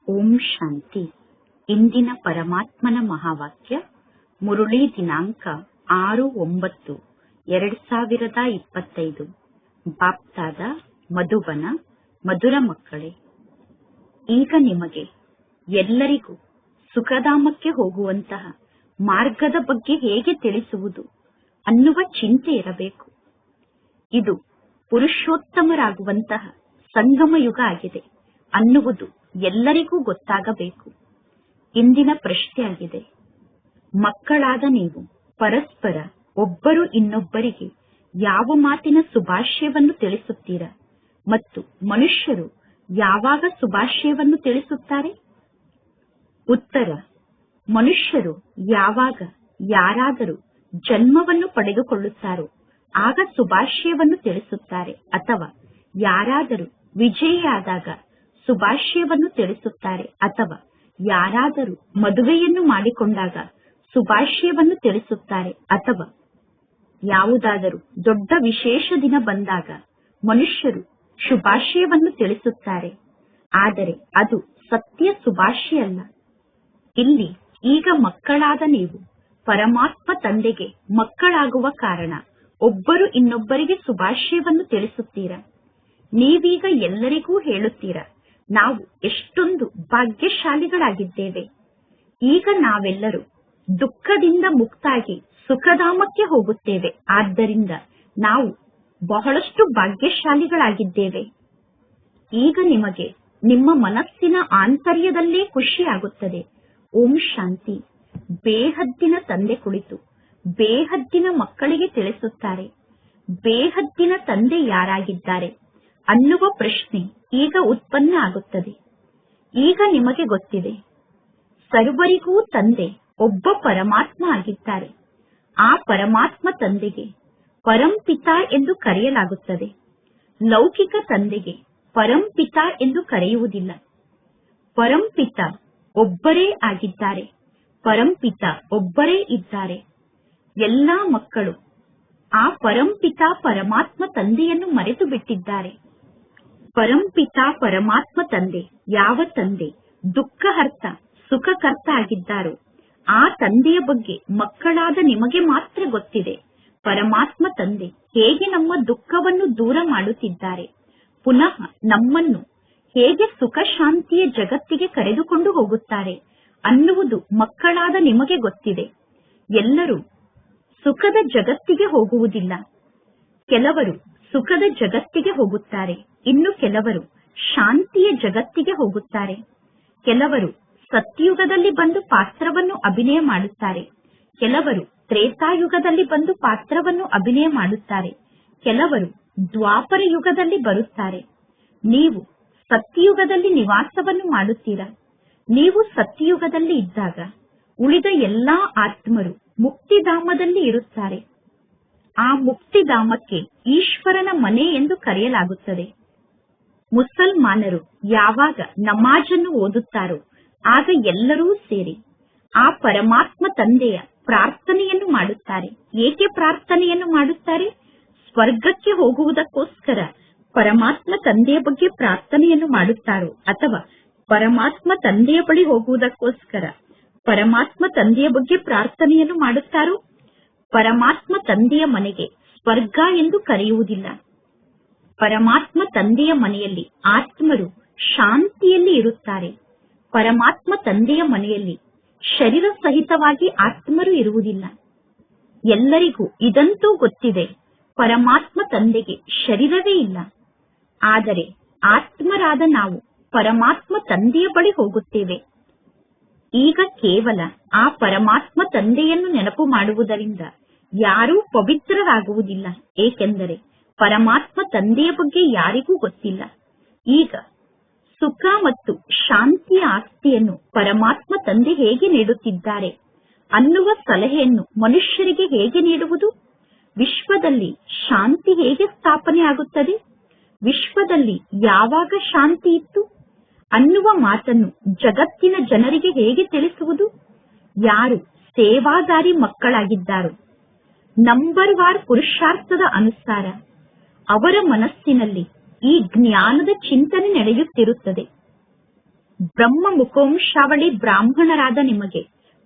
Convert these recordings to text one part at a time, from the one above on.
ಓಂ ಶಾಂತಿ. ಇಂದಿನ ಪರಮಾತ್ಮನ ಮಹಾವಾಕ್ಯ ಮುರುಳಿ ದಿನಾಂಕ 6-9-2025. ಬಾಪ್ತಾದ ಮಧುಬನ. ಮಧುರ ಮಕ್ಕಳೇ, ಈಗ ನಿಮಗೆ ಎಲ್ಲರಿಗೂ ಸುಖಧಾಮಕ್ಕೆ ಹೋಗುವಂತಹ ಮಾರ್ಗದ ಬಗ್ಗೆ ಹೇಗೆ ತಿಳಿಸುವುದು ಅನ್ನುವ ಚಿಂತೆ ಇರಬೇಕು. ಇದು ಪುರುಷೋತ್ತಮರಾಗುವಂತಹ ಸಂಗಮ ಯುಗ ಆಗಿದೆ ಅನ್ನುವುದು ಎಲ್ಲರಿಗೂ ಗೊತ್ತಾಗಬೇಕು. ಇಂದಿನ ಪ್ರಶ್ನೆಯಾಗಿದೆ, ಮಕ್ಕಳಾದ ನೀವು ಪರಸ್ಪರ ಒಬ್ಬರು ಇನ್ನೊಬ್ಬರಿಗೆ ಯಾವ ಮಾತಿನ ಶುಭಾಶಯವನ್ನು ತಿಳಿಸುತ್ತೀರಾ ಮತ್ತು ಮನುಷ್ಯರು ಯಾವಾಗ ಶುಭಾಶಯವನ್ನು ತಿಳಿಸುತ್ತಾರೆ? ಉತ್ತರ: ಮನುಷ್ಯರು ಯಾವಾಗ ಯಾರಾದರೂ ಜನ್ಮವನ್ನು ಪಡೆದುಕೊಳ್ಳುತ್ತಾರೋ ಆಗ ಶುಭಾಶಯವನ್ನು ತಿಳಿಸುತ್ತಾರೆ, ಅಥವಾ ಯಾರಾದರೂ ವಿಜಯಿಯಾದಾಗ ಶುಭಾಶಯವನ್ನು ತಿಳಿಸುತ್ತಾರೆ, ಅಥವಾ ಯಾರಾದರೂ ಮದುವೆಯನ್ನು ಮಾಡಿಕೊಂಡಾಗ ಶುಭಾಶಯವನ್ನು ತಿಳಿಸುತ್ತಾರೆ, ಅಥವಾ ಯಾವುದಾದರೂ ದೊಡ್ಡ ವಿಶೇಷ ದಿನ ಬಂದಾಗ ಮನುಷ್ಯರು ಶುಭಾಶಯವನ್ನು ತಿಳಿಸುತ್ತಾರೆ. ಆದರೆ ಅದು ಸತ್ಯ ಶುಭಾಶಯ ಅಲ್ಲ. ಇಲ್ಲಿ ಈಗ ಮಕ್ಕಳಾದ ನೀವು ಪರಮಾತ್ಮ ತಂದೆಗೆ ಮಕ್ಕಳಾಗುವ ಕಾರಣ ಒಬ್ಬರು ಇನ್ನೊಬ್ಬರಿಗೆ ಶುಭಾಶಯವನ್ನು ತಿಳಿಸುತ್ತೀರಾ. ನೀವೀಗ ಎಲ್ಲರಿಗೂ ಹೇಳುತ್ತೀರಾ, ನಾವು ಎಷ್ಟೊಂದು ಭಾಗ್ಯಶಾಲಿಗಳಾಗಿದ್ದೇವೆ. ಈಗ ನಾವೆಲ್ಲರೂ ದುಃಖದಿಂದ ಮುಕ್ತಾಗಿ ಸುಖಧಾಮಕ್ಕೆ ಹೋಗುತ್ತೇವೆ. ಆದ್ದರಿಂದ ನಾವು ಬಹಳಷ್ಟು ಭಾಗ್ಯಶಾಲಿಗಳಾಗಿದ್ದೇವೆ. ಈಗ ನಿಮಗೆ ನಿಮ್ಮ ಮನಸ್ಸಿನ ಆಂತರ್ಯದಲ್ಲೇ ಖುಷಿಯಾಗುತ್ತದೆ. ಓಂ ಶಾಂತಿ. ಬೇಹದ್ದಿನ ತಂದೆ ಕುಳಿತು ಬೇಹದ್ದಿನ ಮಕ್ಕಳಿಗೆ ತಿಳಿಸುತ್ತಾರೆ. ಬೇಹದ್ದಿನ ತಂದೆ ಯಾರಾಗಿದ್ದಾರೆ ಅನ್ನುವ ಪ್ರಶ್ನೆ ಈಗ ಉತ್ಪನ್ನ ಆಗುತ್ತದೆ. ಈಗ ನಿಮಗೆ ಗೊತ್ತಿದೆ, ಸರ್ವರಿಗೂ ತಂದೆ ಒಬ್ಬ ಪರಮಾತ್ಮ ಆಗಿದ್ದಾರೆ. ಆ ಪರಮಾತ್ಮ ತಂದೆಗೆ ಪರಂಪಿತ ಎಂದು ಕರೆಯಲಾಗುತ್ತದೆ. ಲೌಕಿಕ ತಂದೆಗೆ ಪರಂಪಿತ ಎಂದು ಕರೆಯುವುದಿಲ್ಲ. ಪರಂಪಿತ ಒಬ್ಬರೇ ಆಗಿದ್ದಾರೆ. ಪರಂಪಿತ ಒಬ್ಬರೇ ಇದ್ದಾರೆ. ಎಲ್ಲಾ ಮಕ್ಕಳು ಆ ಪರಂಪಿತ ಪರಮಾತ್ಮ ತಂದೆಯನ್ನು ಮರೆತು ಬಿಟ್ಟಿದ್ದಾರೆ. ಪರಂಪಿತ ಪರಮಾತ್ಮ ತಂದೆ ಯಾವ ತಂದೆ ದುಃಖಹರ್ತ ಸುಖಕರ್ತ ಆಗಿದ್ದಾರೋ ಆ ತಂದೆಯ ಬಗ್ಗೆ ಮಕ್ಕಳಾದ ನಿಮಗೆ ಮಾತ್ರ ಗೊತ್ತಿದೆ. ಪರಮಾತ್ಮ ತಂದೆ ಹೇಗೆ ನಮ್ಮ ದುಃಖವನ್ನು ದೂರ ಮಾಡುತ್ತಿದ್ದಾರೆ, ಪುನಃ ನಮ್ಮನ್ನು ಹೇಗೆ ಸುಖ ಶಾಂತಿಯ ಜಗತ್ತಿಗೆ ಕರೆದುಕೊಂಡು ಹೋಗುತ್ತಾರೆ ಅನ್ನುವುದು ಮಕ್ಕಳಾದ ನಿಮಗೆ ಗೊತ್ತಿದೆ. ಎಲ್ಲರೂ ಸುಖದ ಜಗತ್ತಿಗೆ ಹೋಗುವುದಿಲ್ಲ. ಕೆಲವರು ಸುಖದ ಜಗತ್ತಿಗೆ ಹೋಗುತ್ತಾರೆ, ಇನ್ನು ಕೆಲವರು ಶಾಂತಿಯ ಜಗತ್ತಿಗೆ ಹೋಗುತ್ತಾರೆ. ಕೆಲವರು ಸತ್ಯಯುಗದಲ್ಲಿ ಬಂದು ಪಾತ್ರವನ್ನು ಅಭಿನಯ ಮಾಡುತ್ತಾರೆ. ಕೆಲವರು ತ್ರೇತಾಯುಗದಲ್ಲಿ ಬಂದು ಪಾತ್ರವನ್ನು ಅಭಿನಯ ಮಾಡುತ್ತಾರೆ. ಕೆಲವರು ದ್ವಾಪರ ಯುಗದಲ್ಲಿ ಬರುತ್ತಾರೆ. ನೀವು ಸತ್ಯಯುಗದಲ್ಲಿ ನಿವಾಸವನ್ನು ಮಾಡುತ್ತೀರಾ. ನೀವು ಸತ್ಯಯುಗದಲ್ಲಿ ಇದ್ದಾಗ ಉಳಿದ ಎಲ್ಲಾ ಆತ್ಮರು ಮುಕ್ತಿಧಾಮದಲ್ಲಿ ಇರುತ್ತಾರೆ. ಆ ಮುಕ್ತಿಧಾಮಕ್ಕೆ ಈಶ್ವರನ ಮನೆ ಎಂದು ಕರೆಯಲಾಗುತ್ತದೆ. ಮುಸಲ್ಮಾನರು ಯಾವಾಗ ನಮಾಜನ್ನು ಓದುತ್ತಾರೋ ಆಗ ಎಲ್ಲರೂ ಸೇರಿ ಆ ಪರಮಾತ್ಮ ತಂದೆಯ ಪ್ರಾರ್ಥನೆಯನ್ನು ಮಾಡುತ್ತಾರೆ. ಏಕೆ ಪ್ರಾರ್ಥನೆಯನ್ನು ಮಾಡುತ್ತಾರೆ? ಸ್ವರ್ಗಕ್ಕೆ ಹೋಗುವುದಕ್ಕೋಸ್ಕರ ಪರಮಾತ್ಮ ತಂದೆಯ ಬಗ್ಗೆ ಪ್ರಾರ್ಥನೆಯನ್ನು ಮಾಡುತ್ತಾರೋ, ಅಥವಾ ಪರಮಾತ್ಮ ತಂದೆಯ ಬಳಿ ಹೋಗುವುದಕ್ಕೋಸ್ಕರ ಪರಮಾತ್ಮ ತಂದೆಯ ಬಗ್ಗೆ ಪ್ರಾರ್ಥನೆಯನ್ನು ಮಾಡುತ್ತಾರೋ? ಪರಮಾತ್ಮ ತಂದೆಯ ಮನೆಗೆ ಸ್ವರ್ಗ ಎಂದು ಕರೆಯುವುದಿಲ್ಲ. ಪರಮಾತ್ಮ ತಂದೆಯ ಮನೆಯಲ್ಲಿ ಆತ್ಮರು ಶಾಂತಿಯಲ್ಲಿ ಇರುತ್ತಾರೆ. ಪರಮಾತ್ಮ ತಂದೆಯ ಮನೆಯಲ್ಲಿ ಶರೀರ ಸಹಿತವಾಗಿ ಆತ್ಮರು ಇರುವುದಿಲ್ಲ. ಎಲ್ಲರಿಗೂ ಇದಂತೂ ಗೊತ್ತಿದೆ, ಪರಮಾತ್ಮ ತಂದೆಗೆ ಶರೀರವೇ ಇಲ್ಲ. ಆದರೆ ಆತ್ಮರಾದ ನಾವು ಪರಮಾತ್ಮ ತಂದೆಯ ಬಳಿ ಹೋಗುತ್ತೇವೆ. ಈಗ ಕೇವಲ ಆ ಪರಮಾತ್ಮ ತಂದೆಯನ್ನು ನೆನಪು ಮಾಡುವುದರಿಂದ ಯಾರೂ ಪವಿತ್ರರಾಗುವುದಿಲ್ಲ. ಏಕೆಂದರೆ ಪರಮಾತ್ಮ ತಂದೆಯ ಬಗ್ಗೆ ಯಾರಿಗೂ ಗೊತ್ತಿಲ್ಲ. ಈಗ ಸುಖ ಮತ್ತು ಶಾಂತಿಯ ಆಸ್ತಿಯನ್ನು ಪರಮಾತ್ಮ ತಂದೆ ಹೇಗೆ ನೀಡುತ್ತಿದ್ದಾರೆ ಅನ್ನುವ ಸಲಹೆಯನ್ನು ಮನುಷ್ಯರಿಗೆ ಹೇಗೆ ನೀಡುವುದು? ವಿಶ್ವದಲ್ಲಿ ಶಾಂತಿ ಹೇಗೆ ಸ್ಥಾಪನೆ ಆಗುತ್ತದೆ, ವಿಶ್ವದಲ್ಲಿ ಯಾವಾಗ ಶಾಂತಿ ಇತ್ತು ಅನ್ನುವ ಮಾತನ್ನು ಜಗತ್ತಿನ ಜನರಿಗೆ ಹೇಗೆ ತಿಳಿಸುವುದು? ಯಾರು ಸೇವಾದಾರಿ ಮಕ್ಕಳಾಗಿದ್ದಾರೋ, ನಂಬರ್ ವಾರ್ ಪುರುಷಾರ್ಥದ ಅನುಸಾರ ಅವರ ಮನಸ್ಸಿನಲ್ಲಿ ಈ ಜ್ಞಾನದ ಚಿಂತನೆ ನಡೆಯುತ್ತಿರುತ್ತದೆ. ಬ್ರಹ್ಮ ಮುಖೋಂಶಾವಳಿ ಬ್ರಾಹ್ಮಣರಾದ ನಿಮಗೆ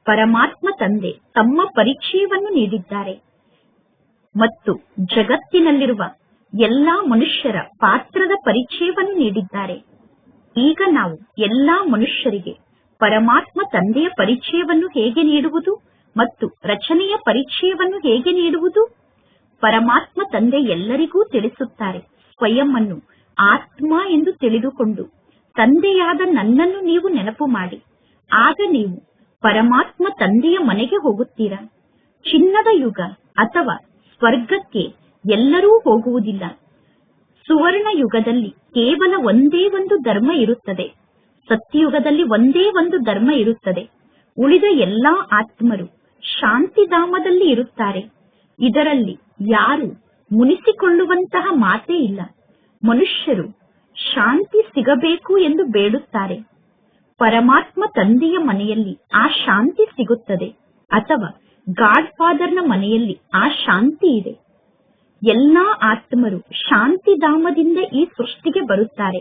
ಪರಮಾತ್ಮ ತಂದೆ ತಮ್ಮ ಪರಿಚಯವನ್ನು ನೀಡಿದ್ದಾರೆ ಮತ್ತು ಜಗತ್ತಿನಲ್ಲಿರುವ ಎಲ್ಲಾ ಮನುಷ್ಯರ ಪಾತ್ರದ ಪರಿಚಯವನ್ನು ನೀಡಿದ್ದಾರೆ. ಈಗ ನಾವು ಎಲ್ಲಾ ಮನುಷ್ಯರಿಗೆ ಪರಮಾತ್ಮ ತಂದೆಯ ಪರಿಚಯವನ್ನು ಹೇಗೆ ನೀಡುವುದು ಮತ್ತು ರಚನೆಯ ಪರಿಚಯವನ್ನು ಹೇಗೆ ನೀಡುವುದು? ಪರಮಾತ್ಮ ತಂದೆ ಎಲ್ಲರಿಗೂ ತಿಳಿಸುತ್ತಾರೆ, ಸ್ವಯಂ ಅನ್ನು ಆತ್ಮ ಎಂದು ತಿಳಿದುಕೊಂಡು ತಂದೆಯಾದ ನನ್ನನ್ನು ನೀವು ನೆನಪು ಮಾಡಿ. ಆಗ ನೀವು ಪರಮಾತ್ಮ ತಂದೆಯ ಮನೆಗೆ ಹೋಗುತ್ತೀರಾ. ಚಿನ್ನದ ಯುಗ ಅಥವಾ ಸ್ವರ್ಗಕ್ಕೆ ಎಲ್ಲರೂ ಹೋಗುವುದಿಲ್ಲ. ಸುವರ್ಣ ಯುಗದಲ್ಲಿ ಕೇವಲ ಒಂದೇ ಒಂದು ಧರ್ಮ ಇರುತ್ತದೆ. ಸತ್ಯಯುಗದಲ್ಲಿ ಒಂದೇ ಒಂದು ಧರ್ಮ ಇರುತ್ತದೆ. ಉಳಿದ ಎಲ್ಲಾ ಆತ್ಮರು ಶಾಂತಿಧಾಮದಲ್ಲಿ ಇರುತ್ತಾರೆ. ಇದರಲ್ಲಿ ಯಾರು ಮುನಿಸಿಕೊಳ್ಳುವಂತಹ ಮಾತೇ ಇಲ್ಲ. ಮನುಷ್ಯರು ಶಾಂತಿ ಸಿಗಬೇಕು ಎಂದು ಬೇಡುತ್ತಾರೆ. ಪರಮಾತ್ಮ ತಂದೆಯ ಮನೆಯಲ್ಲಿ ಆ ಶಾಂತಿ ಸಿಗುತ್ತದೆ ಅಥವಾ ಗಾಡ್ ಫಾದರ್ನ ಮನೆಯಲ್ಲಿ ಆ ಶಾಂತಿ ಇದೆ. ಎಲ್ಲಾ ಆತ್ಮರು ಶಾಂತಿಧಾಮದಿಂದ ಈ ಸೃಷ್ಟಿಗೆ ಬರುತ್ತಾರೆ.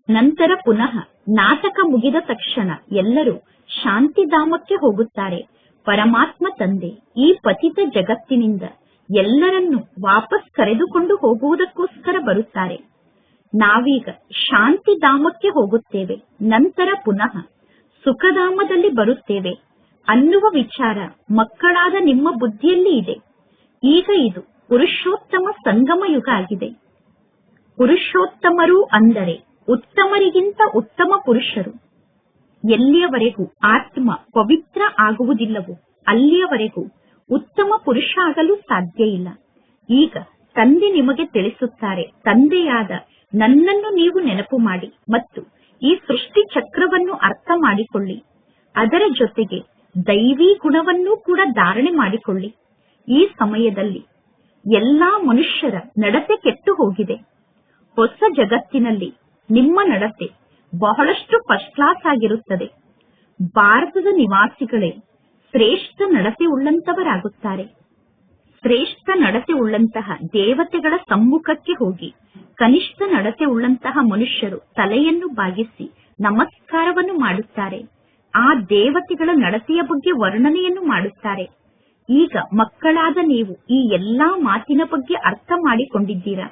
ನಂತರ ಪುನಃ ನಾಟಕ ಮುಗಿದ ತಕ್ಷಣ ಎಲ್ಲರೂ ಶಾಂತಿಧಾಮಕ್ಕೆ ಹೋಗುತ್ತಾರೆ. ಪರಮಾತ್ಮ ತಂದೆ ಈ ಪತಿತ ಜಗತ್ತಿನಿಂದ ಎಲ್ಲರನ್ನೂ ವಾಪಸ್ ಕರೆದುಕೊಂಡು ಹೋಗುವುದಕ್ಕೋಸ್ಕರ ಬರುತ್ತಾರೆ. ನಾವೀಗ ಶಾಂತಿಧಾಮಕ್ಕೆ ಹೋಗುತ್ತೇವೆ, ನಂತರ ಪುನಃ ಸುಖಧಾಮದಲ್ಲಿ ಬರುತ್ತೇವೆ ಅನ್ನುವ ವಿಚಾರ ಮಕ್ಕಳಾದ ನಿಮ್ಮ ಬುದ್ಧಿಯಲ್ಲಿ ಇದೆ. ಈಗ ಇದು ಪುರುಷೋತ್ತಮ ಸಂಗಮ ಯುಗ ಆಗಿದೆ. ಪುರುಷೋತ್ತಮರು ಅಂದರೆ ಉತ್ತಮರಿಗಿಂತ ಉತ್ತಮ ಪುರುಷರು. ಎಲ್ಲಿಯವರೆಗೂ ಆತ್ಮ ಪವಿತ್ರ ಆಗುವುದಿಲ್ಲವೋ ಅಲ್ಲಿಯವರೆಗೂ ಉತ್ತಮ ಪುರುಷ ಆಗಲು ಸಾಧ್ಯ ಇಲ್ಲ. ಈಗ ತಂದೆ ನಿಮಗೆ ತಿಳಿಸುತ್ತಾರೆ, ತಂದೆಯಾದ ನನ್ನನ್ನು ನೀವು ನೆನಪು ಮಾಡಿ ಮತ್ತು ಈ ಸೃಷ್ಟಿ ಚಕ್ರವನ್ನು ಅರ್ಥ ಮಾಡಿಕೊಳ್ಳಿ. ಅದರ ಜೊತೆಗೆ ದೈವಿ ಗುಣವನ್ನೂ ಕೂಡ ಧಾರಣೆ ಮಾಡಿಕೊಳ್ಳಿ. ಈ ಸಮಯದಲ್ಲಿ ಎಲ್ಲಾ ಮನುಷ್ಯರ ನಡತೆ ಕೆಟ್ಟು ಹೋಗಿದೆ. ಹೊಸ ಜಗತ್ತಿನಲ್ಲಿ ನಿಮ್ಮ ನಡತೆ ಬಹಳಷ್ಟು ಫಸ್ಟ್ ಕ್ಲಾಸ್ ಆಗಿರುತ್ತದೆ. ಭಾರತದ ನಿವಾಸಿಗಳೇ ಶ್ರೇಷ್ಠ ನಡತೆ ಉಳ್ಳಂತವರಾಗುತ್ತಾರೆ. ಶ್ರೇಷ್ಠ ನಡತೆ ಉಳ್ಳಂತಹ ದೇವತೆಗಳ ಸಮ್ಮುಖಕ್ಕೆ ಹೋಗಿ ಕನಿಷ್ಠ ನಡತೆ ಉಳ್ಳಂತಹ ಮನುಷ್ಯರು ತಲೆಯನ್ನು ಬಾಗಿಸಿ ನಮಸ್ಕಾರವನ್ನು ಮಾಡುತ್ತಾರೆ. ಆ ದೇವತೆಗಳ ನಡತೆಯ ಬಗ್ಗೆ ವರ್ಣನೆಯನ್ನು ಮಾಡುತ್ತಾರೆ. ಈಗ ಮಕ್ಕಳಾದ ನೀವು ಈ ಎಲ್ಲಾ ಮಾತಿನ ಬಗ್ಗೆ ಅರ್ಥ ಮಾಡಿಕೊಂಡಿದ್ದೀರಾ.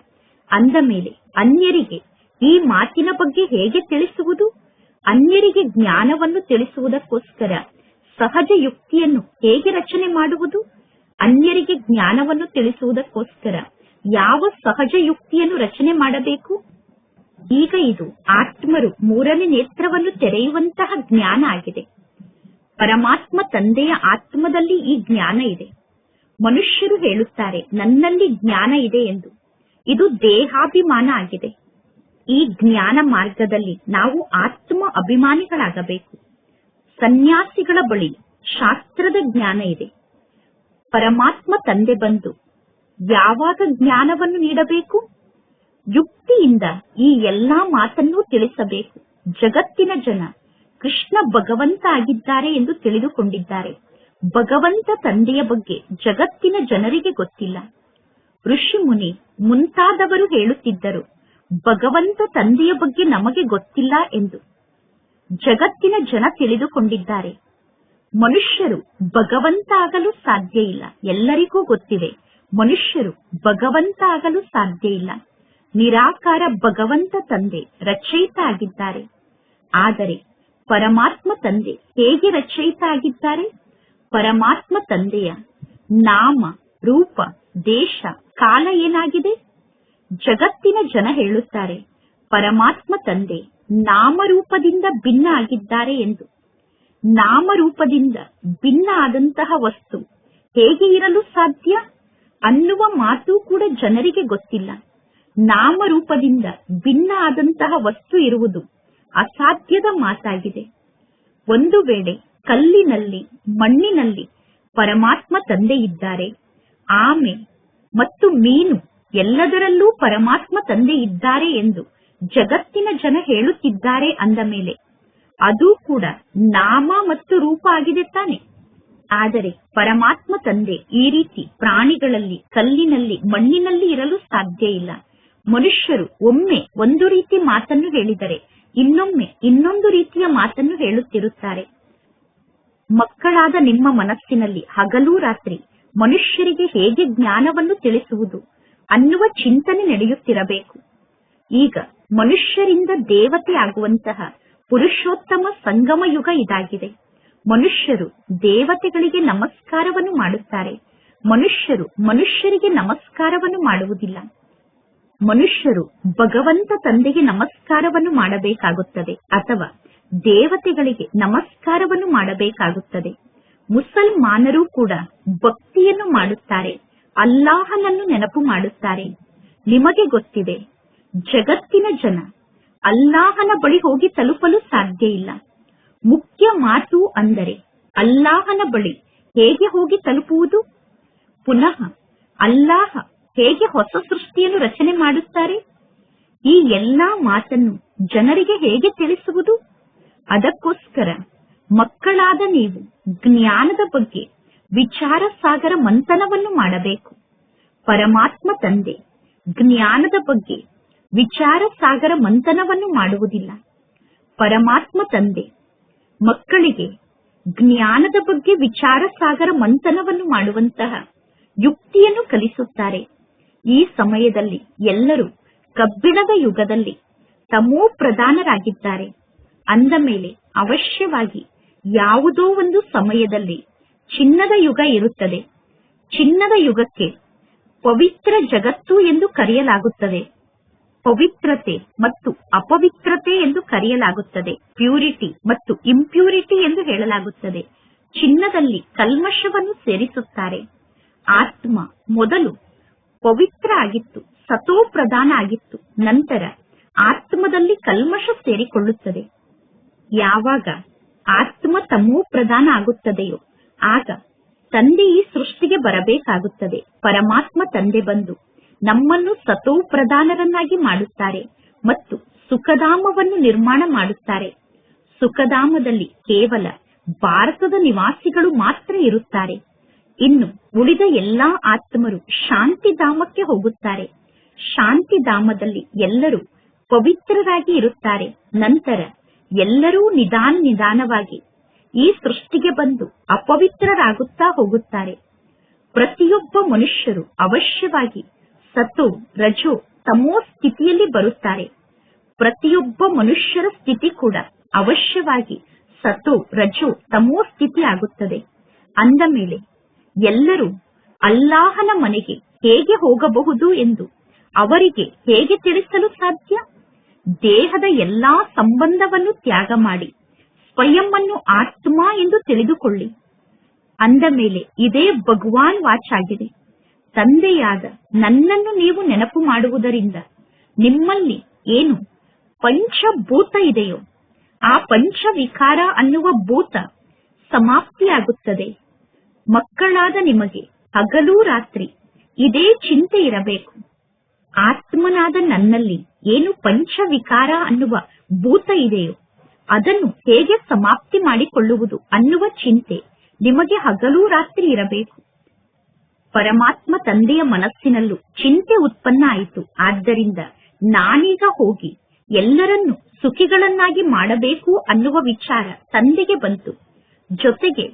ಅಂದ ಮೇಲೆ ಅನ್ಯರಿಗೆ ಈ ಮಾತಿನ ಬಗ್ಗೆ ಹೇಗೆ ತಿಳಿಸುವುದು? ಅನ್ಯರಿಗೆ ಜ್ಞಾನವನ್ನು ತಿಳಿಸುವುದಕ್ಕೋಸ್ಕರ ಸಹಜ ಯುಕ್ತಿಯನ್ನು ಹೇಗೆ ರಚನೆ ಮಾಡುವುದು? ಅನ್ಯರಿಗೆ ಜ್ಞಾನವನ್ನು ತಿಳಿಸುವುದಕ್ಕೋಸ್ಕರ ಯಾವ ಸಹಜ ಯುಕ್ತಿಯನ್ನು ರಚನೆ ಮಾಡಬೇಕು? ಈಗ ಇದು ಆತ್ಮರು ಮೂರನೇ ನೇತ್ರವನ್ನು ತೆರೆಯುವಂತಹ ಜ್ಞಾನ ಆಗಿದೆ. ಪರಮಾತ್ಮ ತಂದೆಯ ಆತ್ಮದಲ್ಲಿ ಈ ಜ್ಞಾನ ಇದೆ. ಮನುಷ್ಯರು ಹೇಳುತ್ತಾರೆ ನನ್ನಲ್ಲಿ ಜ್ಞಾನ ಇದೆ ಎಂದು. ಇದು ದೇಹಾಭಿಮಾನ ಆಗಿದೆ. ಈ ಜ್ಞಾನ ಮಾರ್ಗದಲ್ಲಿ ನಾವು ಆತ್ಮ ಅಭಿಮಾನಿಗಳಾಗಬೇಕು. ಸನ್ಯಾಸಿಗಳ ಬಳಿ ಶಾಸ್ತ್ರದ ಜ್ಞಾನ ಇದೆ. ಪರಮಾತ್ಮ ತಂದೆ ಬಂದು ಯಾವಾಗ ಜ್ಞಾನವನ್ನು ನೀಡಬೇಕು? ಯುಕ್ತಿಯಿಂದ ಈ ಎಲ್ಲಾ ಮಾತನ್ನು ತಿಳಿಸಬೇಕು. ಜಗತ್ತಿನ ಜನ ಕೃಷ್ಣ ಭಗವಂತ ಆಗಿದ್ದಾರೆ ಎಂದು ತಿಳಿದುಕೊಂಡಿದ್ದಾರೆ. ಭಗವಂತ ತಂದೆಯ ಬಗ್ಗೆ ಜಗತ್ತಿನ ಜನರಿಗೆ ಗೊತ್ತಿಲ್ಲ. ಋಷಿ ಮುನಿ ಮುಂತಾದವರು ಹೇಳುತ್ತಿದ್ದರು, ಭಗವಂತ ತಂದೆಯ ಬಗ್ಗೆ ನಮಗೆ ಗೊತ್ತಿಲ್ಲ ಎಂದು. ಜಗತ್ತಿನ ಜನ ತಿಳಿದುಕೊಂಡಿದ್ದಾರೆ, ಮನುಷ್ಯರು ಭಗವಂತ ಆಗಲು ಸಾಧ್ಯ ಇಲ್ಲ. ಎಲ್ಲರಿಗೂ ಗೊತ್ತಿದೆ, ಮನುಷ್ಯರು ಭಗವಂತ ಆಗಲು ಸಾಧ್ಯ ಇಲ್ಲ. ನಿರಾಕಾರ ಭಗವಂತ ತಂದೆ ರಚಯಿತ ಆಗಿದ್ದಾರೆ. ಆದರೆ ಪರಮಾತ್ಮ ತಂದೆ ಹೇಗೆ ರಚಯಿತ ಆಗಿದ್ದಾರೆ? ಪರಮಾತ್ಮ ತಂದೆಯ ನಾಮ, ರೂಪ, ದೇಶ, ಕಾಲ ಏನಾಗಿದೆ? ಜಗತ್ತಿನ ಜನ ಹೇಳುತ್ತಾರೆ ಪರಮಾತ್ಮ ತಂದೆ ನಾಮರೂಪದಿಂದ ಭಿನ್ನ ಆಗಿದ್ದಾರೆ ಎಂದು. ನಾಮರೂಪದಿಂದ ಭಿನ್ನ ಆದಂತಹ ವಸ್ತು ಹೇಗೆ ಇರಲು ಸಾಧ್ಯ ಅನ್ನುವ ಮಾತು ಕೂಡ ಜನರಿಗೆ ಗೊತ್ತಿಲ್ಲ. ನಾಮರೂಪದಿಂದ ಭಿನ್ನ ಆದಂತಹ ವಸ್ತು ಇರುವುದು ಅಸಾಧ್ಯದ ಮಾತಾಗಿದೆ. ಒಂದು ವೇಳೆ ಕಲ್ಲಿನಲ್ಲಿ, ಮಣ್ಣಿನಲ್ಲಿ ಪರಮಾತ್ಮ ತಂದೆ ಇದ್ದಾರೆ, ಆಮೆ ಮತ್ತು ಮೀನು ಎಲ್ಲದರಲ್ಲೂ ಪರಮಾತ್ಮ ತಂದೆ ಇದ್ದಾರೆ ಎಂದು ಜಗತ್ತಿನ ಜನ ಹೇಳುತ್ತಿದ್ದಾರೆ ಅಂದ ಮೇಲೆ ಅದು ಕೂಡ ನಾಮ ಮತ್ತು ರೂಪ ಆಗಿದೆ ತಾನೆ. ಆದರೆ ಪರಮಾತ್ಮ ತಂದೆ ಈ ರೀತಿ ಪ್ರಾಣಿಗಳಲ್ಲಿ, ಕಲ್ಲಿನಲ್ಲಿ, ಮಣ್ಣಿನಲ್ಲಿ ಇರಲು ಸಾಧ್ಯ ಇಲ್ಲ. ಮನುಷ್ಯರು ಒಮ್ಮೆ ಒಂದು ರೀತಿ ಮಾತನ್ನು ಹೇಳಿದರೆ ಇನ್ನೊಮ್ಮೆ ಇನ್ನೊಂದು ರೀತಿಯ ಮಾತನ್ನು ಹೇಳುತ್ತಿರುತ್ತಾರೆ. ಮಕ್ಕಳಾದ ನಿಮ್ಮ ಮನಸ್ಸಿನಲ್ಲಿ ಹಗಲು ರಾತ್ರಿ ಮನುಷ್ಯರಿಗೆ ಹೇಗೆ ಜ್ಞಾನವನ್ನು ತಿಳಿಸುವುದು ಅನ್ನುವ ಚಿಂತನೆ ನಡೆಯುತ್ತಿರಬೇಕು. ಈಗ ಮನುಷ್ಯರಿಂದ ದೇವತೆ ಆಗುವಂತಹ ಪುರುಷೋತ್ತಮ ಸಂಗಮ ಯುಗ ಇದಾಗಿದೆ. ಮನುಷ್ಯರು ದೇವತೆಗಳಿಗೆ ನಮಸ್ಕಾರವನ್ನು ಮಾಡುತ್ತಾರೆ. ಮನುಷ್ಯರು ಮನುಷ್ಯರಿಗೆ ನಮಸ್ಕಾರವನ್ನು ಮಾಡುವುದಿಲ್ಲ. ಮನುಷ್ಯರು ಭಗವಂತ ತಂದೆಗೆ ನಮಸ್ಕಾರವನ್ನು ಮಾಡಬೇಕಾಗುತ್ತದೆ ಅಥವಾ ದೇವತೆಗಳಿಗೆ ನಮಸ್ಕಾರವನ್ನು ಮಾಡಬೇಕಾಗುತ್ತದೆ. ಮುಸಲ್ಮಾನರು ಕೂಡ ಭಕ್ತಿಯನ್ನು ಮಾಡುತ್ತಾರೆ, ಅಲ್ಲಾಹನನ್ನು ನೆನಪು ಮಾಡುತ್ತಾರೆ. ನಿಮಗೆ ಗೊತ್ತಿದೆ, ಜಗತ್ತಿನ ಜನ ಅಲ್ಲಾಹನ ಬಳಿ ಹೋಗಿ ತಲುಪಲು ಸಾಧ್ಯ ಇಲ್ಲ. ಮುಖ್ಯ ಮಾತು ಅಂದರೆ ಅಲ್ಲಾಹನ ಬಳಿ ಹೇಗೆ ಹೋಗಿ ತಲುಪುವುದು? ಪುನಃ ಅಲ್ಲಾಹ ಹೇಗೆ ಹೊಸ ಸೃಷ್ಟಿಯನ್ನು ರಚನೆ ಮಾಡುತ್ತಾರೆ? ಈ ಎಲ್ಲಾ ಮಾತನ್ನು ಜನರಿಗೆ ಹೇಗೆ ತಿಳಿಸುವುದು? ಅದಕ್ಕೋಸ್ಕರ ಮಕ್ಕಳಾದ ನೀವು ಜ್ಞಾನದ ಬಗ್ಗೆ ವಿಚಾರ ಸಾಗರ ಮಂಥನವನ್ನು ಮಾಡಬೇಕು. ಪರಮಾತ್ಮ ತಂದೆ ಜ್ಞಾನದ ಬಗ್ಗೆ ವಿಚಾರ ಸಾಗರ ಮಂಥನವನ್ನು ಮಾಡುವುದಿಲ್ಲ. ಪರಮಾತ್ಮ ತಂದೆ ಮಕ್ಕಳಿಗೆ ಜ್ಞಾನದ ಬಗ್ಗೆ ವಿಚಾರ ಸಾಗರ ಮಂಥನವನ್ನು ಮಾಡುವಂತಹ ಯುಕ್ತಿಯನ್ನು ಕಲಿಸುತ್ತಾರೆ. ಈ ಸಮಯದಲ್ಲಿ ಎಲ್ಲರೂ ಕಬ್ಬಿಣದ ಯುಗದಲ್ಲಿ ತಮೋ ಪ್ರಧಾನರಾಗಿದ್ದಾರೆ. ಅಂದ ಮೇಲೆ ಅವಶ್ಯವಾಗಿ ಯಾವುದೋ ಒಂದು ಸಮಯದಲ್ಲಿ ಚಿನ್ನದ ಯುಗ ಇರುತ್ತದೆ. ಚಿನ್ನದ ಯುಗಕ್ಕೆ ಪವಿತ್ರ ಜಗತ್ತು ಎಂದು ಕರೆಯಲಾಗುತ್ತದೆ. ಪವಿತ್ರತೆ ಮತ್ತು ಅಪವಿತ್ರತೆ ಎಂದು ಕರೆಯಲಾಗುತ್ತದೆ. ಪ್ಯೂರಿಟಿ ಮತ್ತು ಇಂಪ್ಯೂರಿಟಿ ಎಂದು ಹೇಳಲಾಗುತ್ತದೆ. ಚಿನ್ನದಲ್ಲಿ ಕಲ್ಮಶವನ್ನು ಸೇರಿಸುತ್ತಾರೆ. ಆತ್ಮ ಮೊದಲು ಪವಿತ್ರ ಆಗಿತ್ತು, ಸತೋ ಪ್ರಧಾನ ಆಗಿತ್ತು. ನಂತರ ಆತ್ಮದಲ್ಲಿ ಕಲ್ಮಶ ಸೇರಿಕೊಳ್ಳುತ್ತದೆ. ಯಾವಾಗ ಆತ್ಮ ತಮೋ ಪ್ರಧಾನ ಆಗುತ್ತದೆಯೋ ಆಗ ತಂದೆ ಈ ಸೃಷ್ಟಿಗೆ ಬರಬೇಕಾಗುತ್ತದೆ. ಪರಮಾತ್ಮ ತಂದೆ ಬಂದು ನಮ್ಮನ್ನು ಸತೋ ಪ್ರಧಾನರನ್ನಾಗಿ ಮಾಡುತ್ತಾರೆ ಮತ್ತು ಸುಖಧಾಮವನ್ನು ನಿರ್ಮಾಣ ಮಾಡುತ್ತಾರೆ. ಸುಖಧಾಮದಲ್ಲಿ ಕೇವಲ ಭಾರತದ ನಿವಾಸಿಗಳು ಮಾತ್ರ ಇರುತ್ತಾರೆ. ಇನ್ನು ಉಳಿದ ಎಲ್ಲಾ ಆತ್ಮರು ಶಾಂತಿಧಾಮಕ್ಕೆ ಹೋಗುತ್ತಾರೆ. ಶಾಂತಿಧಾಮದಲ್ಲಿ ಎಲ್ಲರೂ ಪವಿತ್ರರಾಗಿ ಇರುತ್ತಾರೆ. ನಂತರ ಎಲ್ಲರೂ ನಿಧಾನವಾಗಿ ಈ ಸೃಷ್ಟಿಗೆ ಬಂದು ಅಪವಿತ್ರರಾಗುತ್ತಾ ಹೋಗುತ್ತಾರೆ. ಪ್ರತಿಯೊಬ್ಬ ಮನುಷ್ಯರು ಅವಶ್ಯವಾಗಿ ಸತೋ ರಜೋ ತಮೋ ಸ್ಥಿತಿಯಲ್ಲಿ ಬರುತ್ತಾರೆ. ಪ್ರತಿಯೊಬ್ಬ ಮನುಷ್ಯರ ಸ್ಥಿತಿ ಕೂಡ ಅವಶ್ಯವಾಗಿ ಸತೋ ರಜೋ ತಮೋ ಸ್ಥಿತಿ ಆಗುತ್ತದೆ. ಅಂದ ಮೇಲೆ ಎಲ್ಲರೂ ಅಲ್ಲಾಹನ ಮನೆಗೆ ಹೇಗೆ ಹೋಗಬಹುದು ಎಂದು ಅವರಿಗೆ ಹೇಗೆ ತಿಳಿಸಲು ಸಾಧ್ಯ? ದೇಹದ ಎಲ್ಲಾ ಸಂಬಂಧವನ್ನು ತ್ಯಾಗ ಮಾಡಿ ಸ್ವಯಂ ಅನ್ನು ಆತ್ಮ ಎಂದು ತಿಳಿದುಕೊಳ್ಳಿ. ಅಂದ ಮೇಲೆ ಇದೇ ಭಗವಾನ್ ವಾಚಾಗಿದೆ. ತಂದೆಯಾದ ನನ್ನನ್ನು ನೀವು ನೆನಪು ಮಾಡುವುದರಿಂದ ನಿಮ್ಮಲ್ಲಿ ಏನು ಪಂಚಭೂತ ಇದೆಯೋ ಆ ಪಂಚವಿಕಾರ ಅನ್ನುವ ಭೂತ ಸಮಾಪ್ತಿಯಾಗುತ್ತದೆ. ಮಕ್ಕಳಾದ ನಿಮಗೆ ಹಗಲು ರಾತ್ರಿ ಇದೇ ಚಿಂತೆ ಇರಬೇಕು. ಆತ್ಮನಾದ ನನ್ನಲ್ಲಿ ಏನು ಪಂಚವಿಕಾರ ಅನ್ನುವ ಭೂತ ಇದೆಯೋ ಅದನ್ನು ಹೇಗೆ ಸಮಾಪ್ತಿ ಮಾಡಿಕೊಳ್ಳುವುದು ಅನ್ನುವ ಚಿಂತೆ ನಿಮಗೆ ಹಗಲು ರಾತ್ರಿ ಇರಬೇಕು. ಪರಮಾತ್ಮ ತಂದೆಯ ಮನಸ್ಸಿನಲ್ಲೂ ಚಿಂತೆ ಉತ್ಪನ್ನ ಆಯಿತು. ಆದ್ದರಿಂದ ನಾನೀಗ ಹೋಗಿ ಎಲ್ಲರನ್ನೂ ಸುಖಿಗಳನ್ನಾಗಿ ಮಾಡಬೇಕು ಅನ್ನುವ ವಿಚಾರ ತಂದೆಗೆ ಬಂತು. ಜೊತೆಗೆ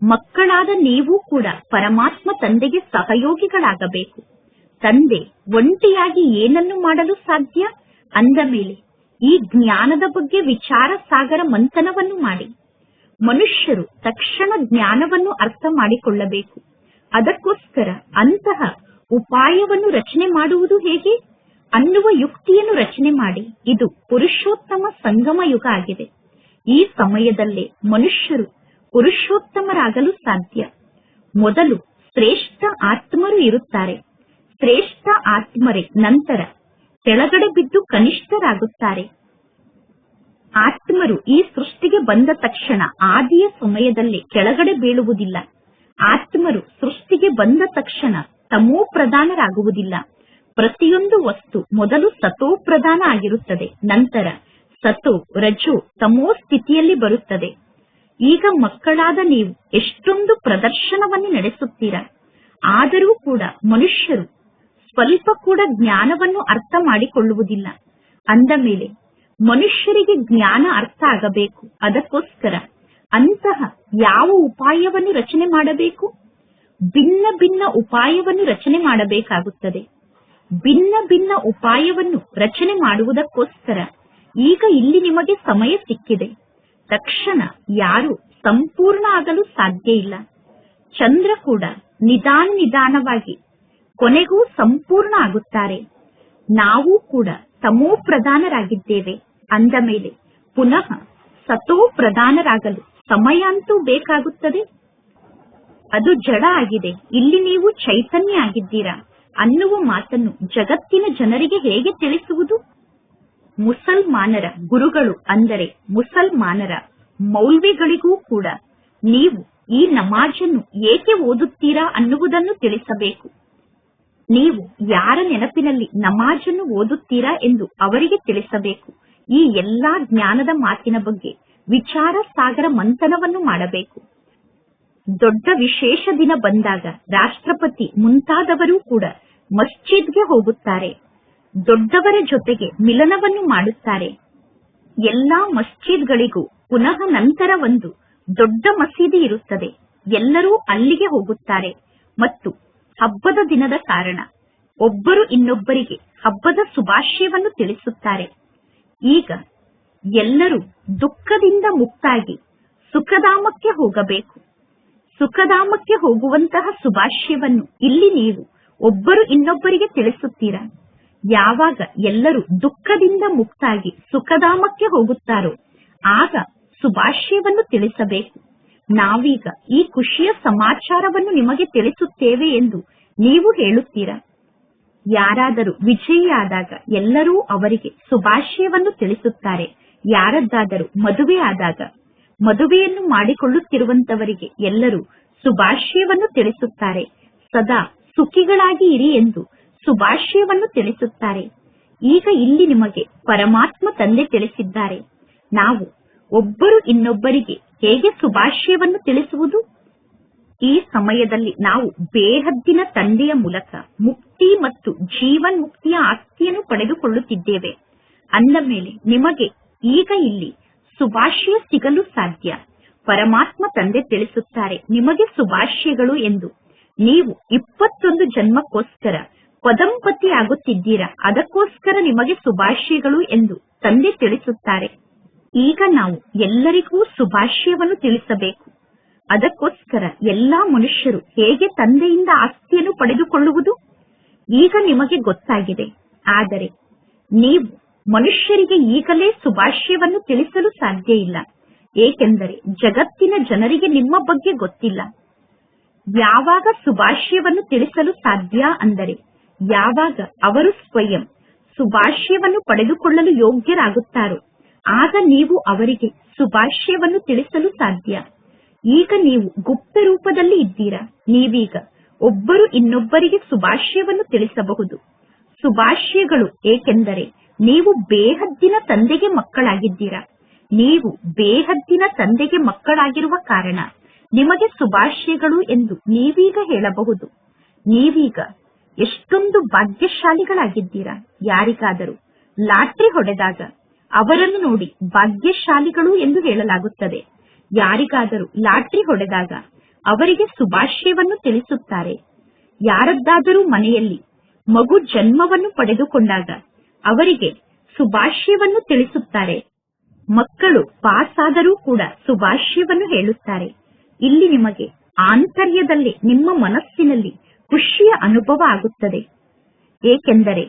ಮಕ್ಕಳಾದ ನೀವು ಕೂಡ ಪರಮಾತ್ಮ ತಂದೆಗೆ ಸಹಯೋಗಿಗಳಾಗಬೇಕು. ತಂದೆ ಒಂಟಿಯಾಗಿ ಏನನ್ನು ಮಾಡಲು ಸಾಧ್ಯ? ಅಂದ ಮೇಲೆ ಈ ಜ್ಞಾನದ ಬಗ್ಗೆ ವಿಚಾರ ಸಾಗರ ಮಂಥನವನ್ನು ಮಾಡಿ ಮನುಷ್ಯರು ತಕ್ಷಣ ಜ್ಞಾನವನ್ನು ಅರ್ಥ ಮಾಡಿಕೊಳ್ಳಬೇಕು. ಅದಕ್ಕೋಸ್ಕರ ಅಂತಹ ಉಪಾಯವನ್ನು ರಚನೆ ಮಾಡುವುದು ಹೇಗೆ ಅನ್ನುವ ಯುಕ್ತಿಯನ್ನು ರಚನೆ ಮಾಡಿ. ಇದು ಪುರುಷೋತ್ತಮ ಸಂಗಮ ಯುಗ ಆಗಿದೆ. ಈ ಸಮಯದಲ್ಲೇ ಮನುಷ್ಯರು ಪುರುಷೋತ್ತಮರಾಗಲು ಸಾಧ್ಯ. ಮೊದಲು ಶ್ರೇಷ್ಠ ಆತ್ಮರು ಇರುತ್ತಾರೆ. ಶ್ರೇಷ್ಠ ಆತ್ಮರೇ ನಂತರ ಕೆಳಗಡೆ ಬಿದ್ದು ಕನಿಷ್ಠರಾಗುತ್ತಾರೆ. ಆತ್ಮರು ಈ ಸೃಷ್ಟಿಗೆ ಬಂದ ತಕ್ಷಣ ಆದಿಯ ಸಮಯದಲ್ಲಿ ಕೆಳಗಡೆ ಬೀಳುವುದಿಲ್ಲ. ಆತ್ಮರು ಸೃಷ್ಟಿಗೆ ಬಂದ ತಕ್ಷಣ ತಮೋ ಪ್ರಧಾನರಾಗುವುದಿಲ್ಲ. ಪ್ರತಿಯೊಂದು ವಸ್ತು ಮೊದಲು ಸತೋ ಪ್ರಧಾನ ಆಗಿರುತ್ತದೆ. ನಂತರ ಸತೋ ರಜೋ ತಮೋ ಸ್ಥಿತಿಯಲ್ಲಿ ಬರುತ್ತದೆ. ಈಗ ಮಕ್ಕಳಾದ ನೀವು ಎಷ್ಟೊಂದು ಪ್ರದರ್ಶನವನ್ನು ನಡೆಸುತ್ತೀರಾ. ಆದರೂ ಕೂಡ ಮನುಷ್ಯರು ಸ್ವಲ್ಪ ಕೂಡ ಜ್ಞಾನವನ್ನು ಅರ್ಥ ಮಾಡಿಕೊಳ್ಳುವುದಿಲ್ಲ. ಅಂದ ಮೇಲೆ ಮನುಷ್ಯರಿಗೆ ಜ್ಞಾನ ಅರ್ಥ ಆಗಬೇಕು. ಅದಕ್ಕೋಸ್ಕರ ಅಂತಹ ಯಾವ ಉಪಾಯವನ್ನು ರಚನೆ ಮಾಡಬೇಕು? ಭಿನ್ನ ಭಿನ್ನ ಉಪಾಯವನ್ನು ರಚನೆ ಮಾಡಬೇಕಾಗುತ್ತದೆ. ಭಿನ್ನ ಭಿನ್ನ ಉಪಾಯವನ್ನು ರಚನೆ ಮಾಡುವುದಕ್ಕೋಸ್ಕರ ಈಗ ಇಲ್ಲಿ ನಿಮಗೆ ಸಮಯ ಸಿಕ್ಕಿದೆ. ತಕ್ಷಣ ಯಾರು ಸಂಪೂರ್ಣ ಆಗಲು ಸಾಧ್ಯ ಇಲ್ಲ. ಚಂದ್ರ ಕೂಡ ನಿಧಾನವಾಗಿ ಕೊನೆಗೂ ಸಂಪೂರ್ಣ ಆಗುತ್ತಾರೆ. ನಾವು ಕೂಡ ತಮೋ ಪ್ರಧಾನರಾಗಿದ್ದೇವೆ. ಅಂದ ಮೇಲೆ ಪುನಃ ಸತೋ ಪ್ರಧಾನರಾಗಲು ಸಮಯ ಅಂತೂ ಬೇಕಾಗುತ್ತದೆ. ಅದು ಜಡ ಆಗಿದೆ, ಇಲ್ಲಿ ನೀವು ಚೈತನ್ಯ ಆಗಿದ್ದೀರಾ ಅನ್ನುವ ಮಾತನ್ನು ಜಗತ್ತಿನ ಜನರಿಗೆ ಹೇಗೆ ತಿಳಿಸುವುದು? ಮುಸಲ್ಮಾನರ ಗುರುಗಳು ಅಂದರೆ ಮುಸಲ್ಮಾನರ ಮೌಲ್ವಿಗಳಿಗೂ ಕೂಡ ನೀವು ಈ ನಮಾಜನ್ನು ಏಕೆ ಓದುತ್ತೀರಾ ಅನ್ನುವುದನ್ನು ತಿಳಿಸಬೇಕು. ನೀವು ಯಾರ ನೆನಪಿನಲ್ಲಿ ನಮಾಜನ್ನು ಓದುತ್ತೀರಾ ಎಂದು ಅವರಿಗೆ ತಿಳಿಸಬೇಕು. ಈ ಎಲ್ಲಾ ಜ್ಞಾನದ ಮಾತಿನ ಬಗ್ಗೆ ವಿಚಾರ ಸಾಗರ ಮಂಥನವನ್ನು ಮಾಡಬೇಕು. ದೊಡ್ಡ ವಿಶೇಷ ದಿನ ಬಂದಾಗ ರಾಷ್ಟ್ರಪತಿ ಮುಂತಾದವರು ಕೂಡ ಮಸ್ಜಿದ್ಗೆ ಹೋಗುತ್ತಾರೆ. ದೊಡ್ಡವರ ಜೊತೆಗೆ ಮಿಲನವನ್ನು ಮಾಡುತ್ತಾರೆ. ಎಲ್ಲಾ ಮಸ್ಜಿದ್ಗಳಿಗೂ ಪುನಃ ನಂತರ ಒಂದು ದೊಡ್ಡ ಮಸೀದಿ ಇರುತ್ತದೆ. ಎಲ್ಲರೂ ಅಲ್ಲಿಗೆ ಹೋಗುತ್ತಾರೆ ಮತ್ತು ಹಬ್ಬದ ದಿನದ ಕಾರಣ ಒಬ್ಬರು ಇನ್ನೊಬ್ಬರಿಗೆ ಹಬ್ಬದ ಶುಭಾಶಯವನ್ನು ತಿಳಿಸುತ್ತಾರೆ. ಈಗ ಎಲ್ಲರೂ ದುಃಖದಿಂದ ಮುಕ್ತಾಗಿ ಸುಖಧಾಮಕ್ಕೆ ಹೋಗಬೇಕು. ಸುಖಧಾಮಕ್ಕೆ ಹೋಗುವಂತಹ ಶುಭಾಶಯವನ್ನು ಇಲ್ಲಿ ನೀವು ಒಬ್ಬರು ಇನ್ನೊಬ್ಬರಿಗೆ ತಿಳಿಸುತ್ತೀರಾ? ಯಾವಾಗ ಎಲ್ಲರೂ ದುಃಖದಿಂದ ಮುಕ್ತಾಗಿ ಸುಖಧಾಮಕ್ಕೆ ಹೋಗುತ್ತಾರೋ ಆಗ ಶುಭಾಶಯವನ್ನು ತಿಳಿಸಬೇಕು. ನಾವೀಗ ಈ ಖುಷಿಯ ಸಮಾಚಾರವನ್ನು ನಿಮಗೆ ತಿಳಿಸುತ್ತೇವೆ ಎಂದು ನೀವು ಹೇಳುತ್ತೀರಾ? ಯಾರಾದರೂ ವಿಜಯಿಯಾದಾಗ ಎಲ್ಲರೂ ಅವರಿಗೆ ಶುಭಾಶಯವನ್ನು ತಿಳಿಸುತ್ತಾರೆ. ಯಾರದ್ದಾದರೂ ಮದುವೆ ಆದಾಗ ಮದುವೆಯನ್ನು ಮಾಡಿಕೊಳ್ಳುತ್ತಿರುವಂತವರಿಗೆ ಎಲ್ಲರೂ ಶುಭಾಶಯವನ್ನು ತಿಳಿಸುತ್ತಾರೆ. ಸದಾ ಸುಖಿಗಳಾಗಿ ಇರಿ ಎಂದು ಶುಭಾಶಯವನ್ನು ತಿಳಿಸುತ್ತಾರೆ. ಈಗ ಇಲ್ಲಿ ನಿಮಗೆ ಪರಮಾತ್ಮ ತಂದೆ ತಿಳಿಸಿದ್ದಾರೆ. ನಾವು ಒಬ್ಬರು ಇನ್ನೊಬ್ಬರಿಗೆ ಹೇಗೆ ಶುಭಾಶಯವನ್ನು ತಿಳಿಸುವುದು? ಈ ಸಮಯದಲ್ಲಿ ನಾವು ಬೇಹದ್ದಿನ ತಂದೆಯ ಮೂಲಕ ಮುಕ್ತಿ ಮತ್ತು ಜೀವನ್ ಮುಕ್ತಿಯ ಆಸ್ತಿಯನ್ನು ಪಡೆದುಕೊಳ್ಳುತ್ತಿದ್ದೇವೆ. ಅಂದ ಮೇಲೆ ನಿಮಗೆ ಈಗ ಇಲ್ಲಿ ಶುಭಾಶಯ ಸಿಗಲು ಸಾಧ್ಯ. ಪರಮಾತ್ಮ ತಂದೆ ತಿಳಿಸುತ್ತಾರೆ ನಿಮಗೆ ಶುಭಾಶಯಗಳು ಎಂದು. ನೀವು 21 ಜನ್ಮಕ್ಕೋಸ್ಕರ ಪದಂಪತಿ ಆಗುತ್ತಿದ್ದೀರಾ, ಅದಕ್ಕೋಸ್ಕರ ನಿಮಗೆ ಶುಭಾಶಯಗಳು ಎಂದು ತಂದೆ ತಿಳಿಸುತ್ತಾರೆ. ಈಗ ನಾವು ಎಲ್ಲರಿಗೂ ಶುಭಾಶಯವನ್ನು ತಿಳಿಸಬೇಕು. ಅದಕ್ಕೋಸ್ಕರ ಎಲ್ಲಾ ಮನುಷ್ಯರು ಹೇಗೆ ತಂದೆಯಿಂದ ಆಸ್ತಿಯನ್ನು ಪಡೆದುಕೊಳ್ಳುವುದು ಈಗ ನಿಮಗೆ ಗೊತ್ತಾಗಿದೆ. ಆದರೆ ನೀವು ಮನುಷ್ಯರಿಗೆ ಈಗಲೇ ಶುಭಾಶಯವನ್ನು ತಿಳಿಸಲು ಸಾಧ್ಯ ಇಲ್ಲ. ಏಕೆಂದರೆ ಜಗತ್ತಿನ ಜನರಿಗೆ ನಿಮ್ಮ ಬಗ್ಗೆ ಗೊತ್ತಿಲ್ಲ. ಯಾವಾಗ ಶುಭಾಶಯವನ್ನು ತಿಳಿಸಲು ಸಾಧ್ಯ ಅಂದರೆ ಯಾವಾಗ ಅವರು ಸ್ವಯಂ ಶುಭಾಶಯವನ್ನು ಪಡೆದುಕೊಳ್ಳಲು ಯೋಗ್ಯರಾಗುತ್ತಾರೋ ಆಗ ನೀವು ಅವರಿಗೆ ಶುಭಾಶಯವನ್ನು ತಿಳಿಸಲು ಸಾಧ್ಯ. ಈಗ ನೀವು ಗುಪ್ತ ರೂಪದಲ್ಲಿ ಇದ್ದೀರಾ. ನೀವೀಗ ಒಬ್ಬರು ಇನ್ನೊಬ್ಬರಿಗೆ ಶುಭಾಶಯವನ್ನು ತಿಳಿಸಬಹುದು. ಶುಭಾಶಯಗಳು ಏಕೆಂದರೆ ನೀವು ಬೇಹದ್ದಿನ ತಂದೆಗೆ ಮಕ್ಕಳಾಗಿದ್ದೀರಾ. ನೀವು ಬೇಹದ್ದಿನ ತಂದೆಗೆ ಮಕ್ಕಳಾಗಿರುವ ಕಾರಣ ನಿಮಗೆ ಶುಭಾಶಯಗಳು ಎಂದು ನೀವೀಗ ಹೇಳಬಹುದು. ನೀವೀಗ ಎಷ್ಟೊಂದು ಭಾಗ್ಯಶಾಲಿಗಳಾಗಿದ್ದೀರಾ. ಯಾರಿಗಾದರೂ ಲಾಟ್ರಿ ಹೊಡೆದಾಗ ಅವರನ್ನು ನೋಡಿ ಭಾಗ್ಯಶಾಲಿಗಳು ಎಂದು ಹೇಳಲಾಗುತ್ತದೆ. ಯಾರಿಗಾದರೂ ಲಾಟ್ರಿ ಹೊಡೆದಾಗ ಅವರಿಗೆ ಶುಭಾಶಯವನ್ನು ತಿಳಿಸುತ್ತಾರೆ. ಯಾರದ್ದಾದರೂ ಮನೆಯಲ್ಲಿ ಮಗು ಜನ್ಮವನ್ನು ಪಡೆದುಕೊಂಡಾಗ ಅವರಿಗೆ ಶುಭಾಶಯವನ್ನು ತಿಳಿಸುತ್ತಾರೆ. ಮಕ್ಕಳು ಪಾಸ್ ಆದರೂ ಕೂಡ ಶುಭಾಶಯವನ್ನು ಹೇಳುತ್ತಾರೆ. ಇಲ್ಲಿ ನಿಮಗೆ ಆಂತರ್ಯದಲ್ಲಿ ನಿಮ್ಮ ಮನಸ್ಸಿನಲ್ಲಿ ಖುಷಿಯ ಅನುಭವ ಆಗುತ್ತದೆ. ಏಕೆಂದರೆ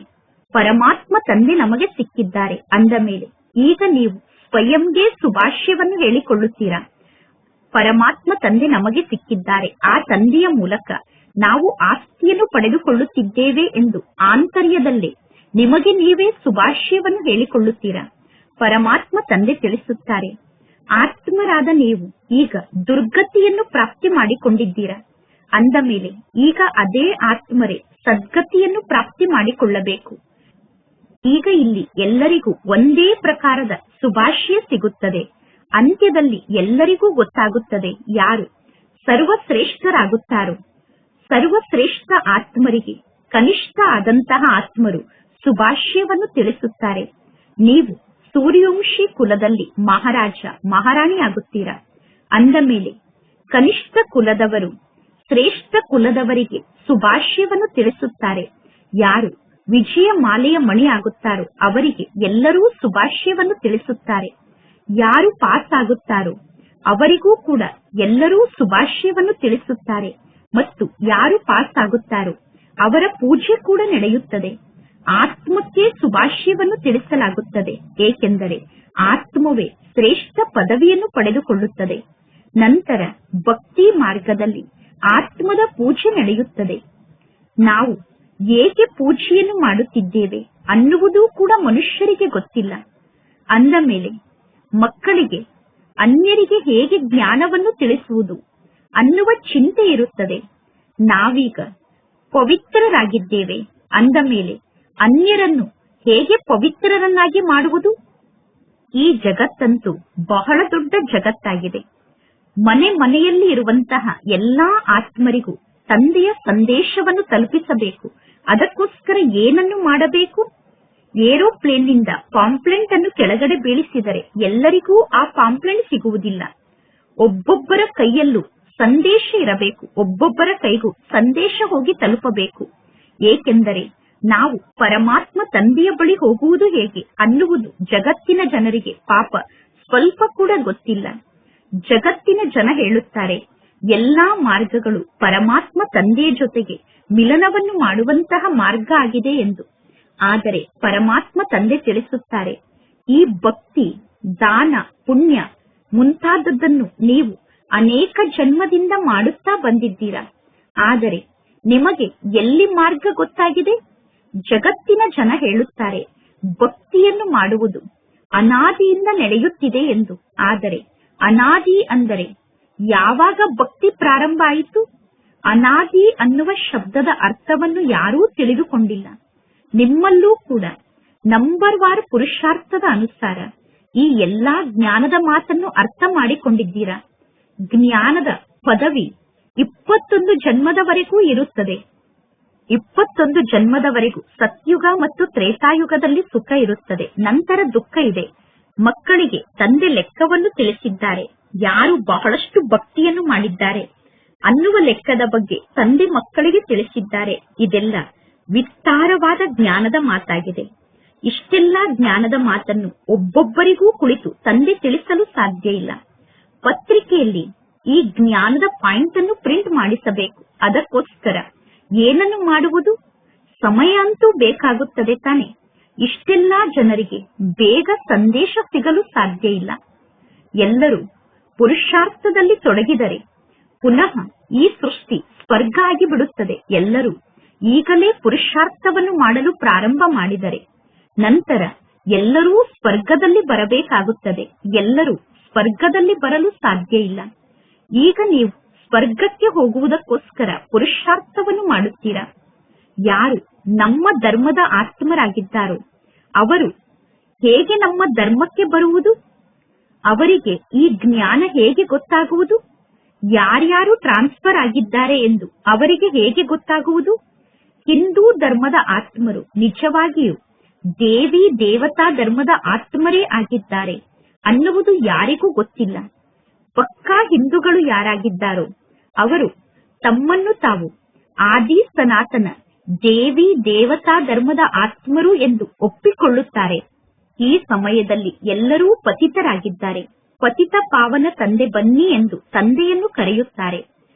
ಪರಮಾತ್ಮ ತಂದೆ ನಮಗೆ ಸಿಕ್ಕಿದ್ದಾರೆ. ಅಂದ ಮೇಲೆ ಈಗ ನೀವು ಸ್ವಯಂಗೆ ಶುಭಾಶಯವನ್ನು ಹೇಳಿಕೊಳ್ಳುತ್ತೀರಾ. ಪರಮಾತ್ಮ ತಂದೆ ನಮಗೆ ಸಿಕ್ಕಿದ್ದಾರೆ, ಆ ತಂದೆಯ ಮೂಲಕ ನಾವು ಆಸ್ತಿಯನ್ನು ಪಡೆದುಕೊಳ್ಳುತ್ತಿದ್ದೇವೆ ಎಂದು ಆಂತರ್ಯದಲ್ಲೇ ನಿಮಗೆ ನೀವೇ ಶುಭಾಶಯವನ್ನು ಹೇಳಿಕೊಳ್ಳುತ್ತೀರಾ. ಪರಮಾತ್ಮ ತಂದೆ ತಿಳಿಸುತ್ತಾರೆ, ಆತ್ಮರಾದ ನೀವು ಈಗ ದುರ್ಗತಿಯನ್ನು ಪ್ರಾಪ್ತಿ ಮಾಡಿಕೊಂಡಿದ್ದೀರಾ. ಅಂದ ಮೇಲೆ ಈಗ ಅದೇ ಆತ್ಮರೇ ಸದ್ಗತಿಯನ್ನು ಪ್ರಾಪ್ತಿ ಮಾಡಿಕೊಳ್ಳಬೇಕು. ಈಗ ಇಲ್ಲಿ ಎಲ್ಲರಿಗೂ ಒಂದೇ ಪ್ರಕಾರದ ಶುಭಾಶಯ ಸಿಗುತ್ತದೆ. ಅಂತ್ಯದಲ್ಲಿ ಎಲ್ಲರಿಗೂ ಗೊತ್ತಾಗುತ್ತದೆ ಯಾರು ಸರ್ವಶ್ರೇಷ್ಠರಾಗುತ್ತಾರೋ. ಸರ್ವಶ್ರೇಷ್ಠ ಆತ್ಮರಿಗೆ ಕನಿಷ್ಠ ಆದಂತಹ ಆತ್ಮರು ಶುಭಾಶಯವನ್ನು ತಿಳಿಸುತ್ತಾರೆ. ನೀವು ಸೂರ್ಯವಂಶಿ ಕುಲದಲ್ಲಿ ಮಹಾರಾಜ ಮಹಾರಾಣಿ ಆಗುತ್ತೀರಾ. ಅಂದ ಮೇಲೆ ಕನಿಷ್ಠ ಕುಲದವರು ಶ್ರೇಷ್ಠ ಕುಲದವರಿಗೆ ಶುಭಾಶಯವನ್ನು ತಿಳಿಸುತ್ತಾರೆ. ಯಾರು ವಿಜಯ ಮಾಲೆಯ ಮಣಿ ಆಗುತ್ತಾರೋ ಅವರಿಗೆ ಎಲ್ಲರೂ ಶುಭಾಶಯವನ್ನು ತಿಳಿಸುತ್ತಾರೆ. ಯಾರು ಪಾಸ್ ಆಗುತ್ತಾರೋ ಅವರಿಗೂ ಕೂಡ ಎಲ್ಲರೂ ಶುಭಾಶಯವನ್ನು ತಿಳಿಸುತ್ತಾರೆ. ಮತ್ತು ಯಾರು ಪಾಸ್ ಆಗುತ್ತಾರೋ ಅವರ ಪೂಜೆ ಕೂಡ ನಡೆಯುತ್ತದೆ. ಆತ್ಮಕ್ಕೆ ಶುಭಾಶಯವನ್ನು ತಿಳಿಸಲಾಗುತ್ತದೆ. ಏಕೆಂದರೆ ಆತ್ಮವೇ ಶ್ರೇಷ್ಠ ಪದವಿಯನ್ನು ಪಡೆದುಕೊಳ್ಳುತ್ತದೆ. ನಂತರ ಭಕ್ತಿ ಮಾರ್ಗದಲ್ಲಿ ಆತ್ಮದ ಪೂಜೆ ನಡೆಯುತ್ತದೆ. ನಾವು ಏಕೆ ಪೂಜೆಯನ್ನು ಮಾಡುತ್ತಿದ್ದೇವೆ ಅನ್ನುವುದೂ ಕೂಡ ಮನುಷ್ಯರಿಗೆ ಗೊತ್ತಿಲ್ಲ. ಅಂದ ಮೇಲೆ ಮಕ್ಕಳಿಗೆ ಅನ್ಯರಿಗೆ ಹೇಗೆ ಜ್ಞಾನವನ್ನು ತಿಳಿಸುವುದು ಅನ್ನುವ ಚಿಂತೆ ಇರುತ್ತದೆ. ನಾವೀಗ ಪವಿತ್ರರಾಗಿದ್ದೇವೆ ಅಂದ ಮೇಲೆ ಅನ್ಯರನ್ನು ಹೇಗೆ ಪವಿತ್ರರನ್ನಾಗಿ ಮಾಡುವುದು? ಈ ಜಗತ್ತಂತೂ ಬಹಳ ದೊಡ್ಡ ಜಗತ್ತಾಗಿದೆ. ಮನೆ ಮನೆಯಲ್ಲಿ ಇರುವಂತಹ ಎಲ್ಲಾ ಆತ್ಮರಿಗೂ ತಂದೆಯ ಸಂದೇಶವನ್ನು ತಲುಪಿಸಬೇಕು. ಅದಕ್ಕೋಸ್ಕರ ಏನನ್ನು ಮಾಡಬೇಕು? ಏರೋಪ್ಲೇನ್ನಿಂದ ಪಾಂಪ್ಲೆಂಟ್ ಅನ್ನು ಕೆಳಗಡೆ ಬೀಳಿಸಿದರೆ ಎಲ್ಲರಿಗೂ ಆ ಪಾಂಪ್ಲೆಂಟ್ ಸಿಗುವುದಿಲ್ಲ. ಒಬ್ಬೊಬ್ಬರ ಕೈಯಲ್ಲೂ ಸಂದೇಶ ಇರಬೇಕು. ಒಬ್ಬೊಬ್ಬರ ಕೈಗೂ ಸಂದೇಶ ಹೋಗಿ ತಲುಪಬೇಕು. ಏಕೆಂದರೆ ನಾವು ಪರಮಾತ್ಮ ತಂದೆಯ ಬಳಿ ಹೋಗುವುದು ಹೇಗೆ ಅನ್ನುವುದು ಜಗತ್ತಿನ ಜನರಿಗೆ ಪಾಪ ಸ್ವಲ್ಪ ಕೂಡ ಗೊತ್ತಿಲ್ಲ. ಜಗತ್ತಿನ ಜನ ಹೇಳುತ್ತಾರೆ ಎಲ್ಲಾ ಮಾರ್ಗಗಳು ಪರಮಾತ್ಮ ತಂದೆಯ ಜೊತೆಗೆ ಮಿಲನವನ್ನು ಮಾಡುವಂತಹ ಮಾರ್ಗ ಆಗಿದೆ ಎಂದು. ಆದರೆ ಪರಮಾತ್ಮ ತಂದೆ ತಿಳಿಸುತ್ತಾರೆ, ಈ ಭಕ್ತಿ, ದಾನ, ಪುಣ್ಯ ಮುಂತಾದದ್ದನ್ನು ನೀವು ಅನೇಕ ಜನ್ಮದಿಂದ ಮಾಡುತ್ತಾ ಬಂದಿದ್ದೀರಾ. ಆದರೆ ನಿಮಗೆ ಎಲ್ಲಿ ಮಾರ್ಗ ಗೊತ್ತಾಗಿದೆ? ಜಗತ್ತಿನ ಜನ ಹೇಳುತ್ತಾರೆ ಭಕ್ತಿಯನ್ನು ಮಾಡುವುದು ಅನಾದಿಯಿಂದ ನಡೆಯುತ್ತಿದೆ ಎಂದು. ಆದರೆ ಅನಾದಿ ಅಂದರೆ ಯಾವಾಗ ಭಕ್ತಿ ಪ್ರಾರಂಭ ಆಯಿತು? ಅನಾದಿ ಅನ್ನುವ ಶಬ್ದದ ಅರ್ಥವನ್ನು ಯಾರೂ ತಿಳಿದುಕೊಂಡಿಲ್ಲ. ನಿಮ್ಮಲ್ಲೂ ಕೂಡ ನಂಬರ್ ವಾರ್ ಪುರುಷಾರ್ಥದ ಅನುಸಾರ ಈ ಎಲ್ಲಾ ಜ್ಞಾನದ ಮಾತನ್ನು ಅರ್ಥ ಮಾಡಿಕೊಂಡಿದ್ದೀರಾ. ಜ್ಞಾನದ ಪದವಿ 21 ಜನ್ಮದವರೆಗೂ ಇರುತ್ತದೆ. 21 ಜನ್ಮದವರೆಗೂ ಸತ್ಯುಗ ಮತ್ತು ತ್ರೇತಾಯುಗದಲ್ಲಿ ಸುಖ ಇರುತ್ತದೆ. ನಂತರ ದುಃಖ ಇದೆ. ಮಕ್ಕಳಿಗೆ ತಂದೆ ಲೆಕ್ಕವನ್ನು ತಿಳಿಸಿದ್ದಾರೆ. ಯಾರು ಬಹಳಷ್ಟು ಭಕ್ತಿಯನ್ನು ಮಾಡಿದ್ದಾರೆ ಅನ್ನುವ ಲೆಕ್ಕದ ಬಗ್ಗೆ ತಂದೆ ಮಕ್ಕಳಿಗೆ ತಿಳಿಸಿದ್ದಾರೆ. ಇದೆಲ್ಲ ವಿಸ್ತಾರವಾದ ಜ್ಞಾನದ ಮಾತಾಗಿದೆ. ಇಷ್ಟೆಲ್ಲಾ ಜ್ಞಾನದ ಮಾತನ್ನು ಒಬ್ಬೊಬ್ಬರಿಗೂ ಕುಳಿತು ತಂದೆ ತಿಳಿಸಲು ಸಾಧ್ಯ ಇಲ್ಲ. ಪತ್ರಿಕೆಯಲ್ಲಿ ಈ ಜ್ಞಾನದ ಪಾಯಿಂಟ್ ಅನ್ನು ಪ್ರಿಂಟ್ ಮಾಡಿಸಬೇಕು. ಅದಕ್ಕೋಸ್ಕರ ಏನನ್ನು ಮಾಡುವುದು? ಸಮಯ ಅಂತೂ ಬೇಕಾಗುತ್ತದೆ ತಾನೆ. ಇಷ್ಟೆಲ್ಲಾ ಜನರಿಗೆ ಬೇಗ ಸಂದೇಶ ಸಿಗಲು ಸಾಧ್ಯ ಇಲ್ಲ. ಎಲ್ಲರೂ ಪುರುಷಾರ್ಥದಲ್ಲಿ ತೊಡಗಿದರೆ ಪುನಃ ಈ ಸೃಷ್ಟಿ ಸ್ವರ್ಗ ಆಗಿಬಿಡುತ್ತದೆ. ಎಲ್ಲರೂ ಈಗಲೇ ಪುರುಷಾರ್ಥವನ್ನು ಮಾಡಲು ಪ್ರಾರಂಭ ಮಾಡಿದರೆ ನಂತರ ಎಲ್ಲರೂ ಸ್ವರ್ಗದಲ್ಲಿ ಬರಬೇಕಾಗುತ್ತದೆ. ಎಲ್ಲರೂ ಸ್ವರ್ಗದಲ್ಲಿ ಬರಲು ಸಾಧ್ಯ ಇಲ್ಲ. ಈಗ ನೀವು ಸ್ವರ್ಗಕ್ಕೆ ಹೋಗುವುದಕ್ಕೋಸ್ಕರ ಪುರುಷಾರ್ಥವನ್ನು ಮಾಡುತ್ತೀರಾ. ಯಾರು ನಮ್ಮ ಧರ್ಮದ ಆತ್ಮರಾಗಿದ್ದಾರೋ ಅವರು ಹೇಗೆ ನಮ್ಮ ಧರ್ಮಕ್ಕೆ ಬರುವುದು? ಅವರಿಗೆ ಈ ಜ್ಞಾನ ಹೇಗೆ ಗೊತ್ತಾಗುವುದು? ಯಾರ್ಯಾರು ಟ್ರಾನ್ಸ್ಫರ್ ಆಗಿದ್ದಾರೆ ಎಂದು ಅವರಿಗೆ ಹೇಗೆ ಗೊತ್ತಾಗುವುದು? ಹಿಂದೂ ಧರ್ಮದ ಆತ್ಮರು ನಿಜವಾಗಿಯೂ ದೇವಿ ದೇವತಾ ಧರ್ಮದ ಆತ್ಮರೇ ಆಗಿದ್ದಾರೆ ಅನ್ನುವುದು ಯಾರಿಗೂ ಗೊತ್ತಿಲ್ಲ. ಪಕ್ಕಾ ಹಿಂದೂಗಳು ಯಾರಾಗಿದ್ದಾರೋ ಅವರು ತಮ್ಮನ್ನು ತಾವು ಆದಿ ಸನಾತನ ದೇವಿ ದೇವತಾ ಧರ್ಮದ ಆತ್ಮರು ಎಂದು ಒಪ್ಪಿಕೊಳ್ಳುತ್ತಾರೆ. ಈ ಸಮಯದಲ್ಲಿ ಎಲ್ಲರೂ ಪತಿತರಾಗಿದ್ದಾರೆ. ಪತಿತ ಪಾವನ ತಂದೆ ಬನ್ನಿ ಎಂದು ತಂದೆಯನ್ನು ಕರೆಯುತ್ತಾರೆ.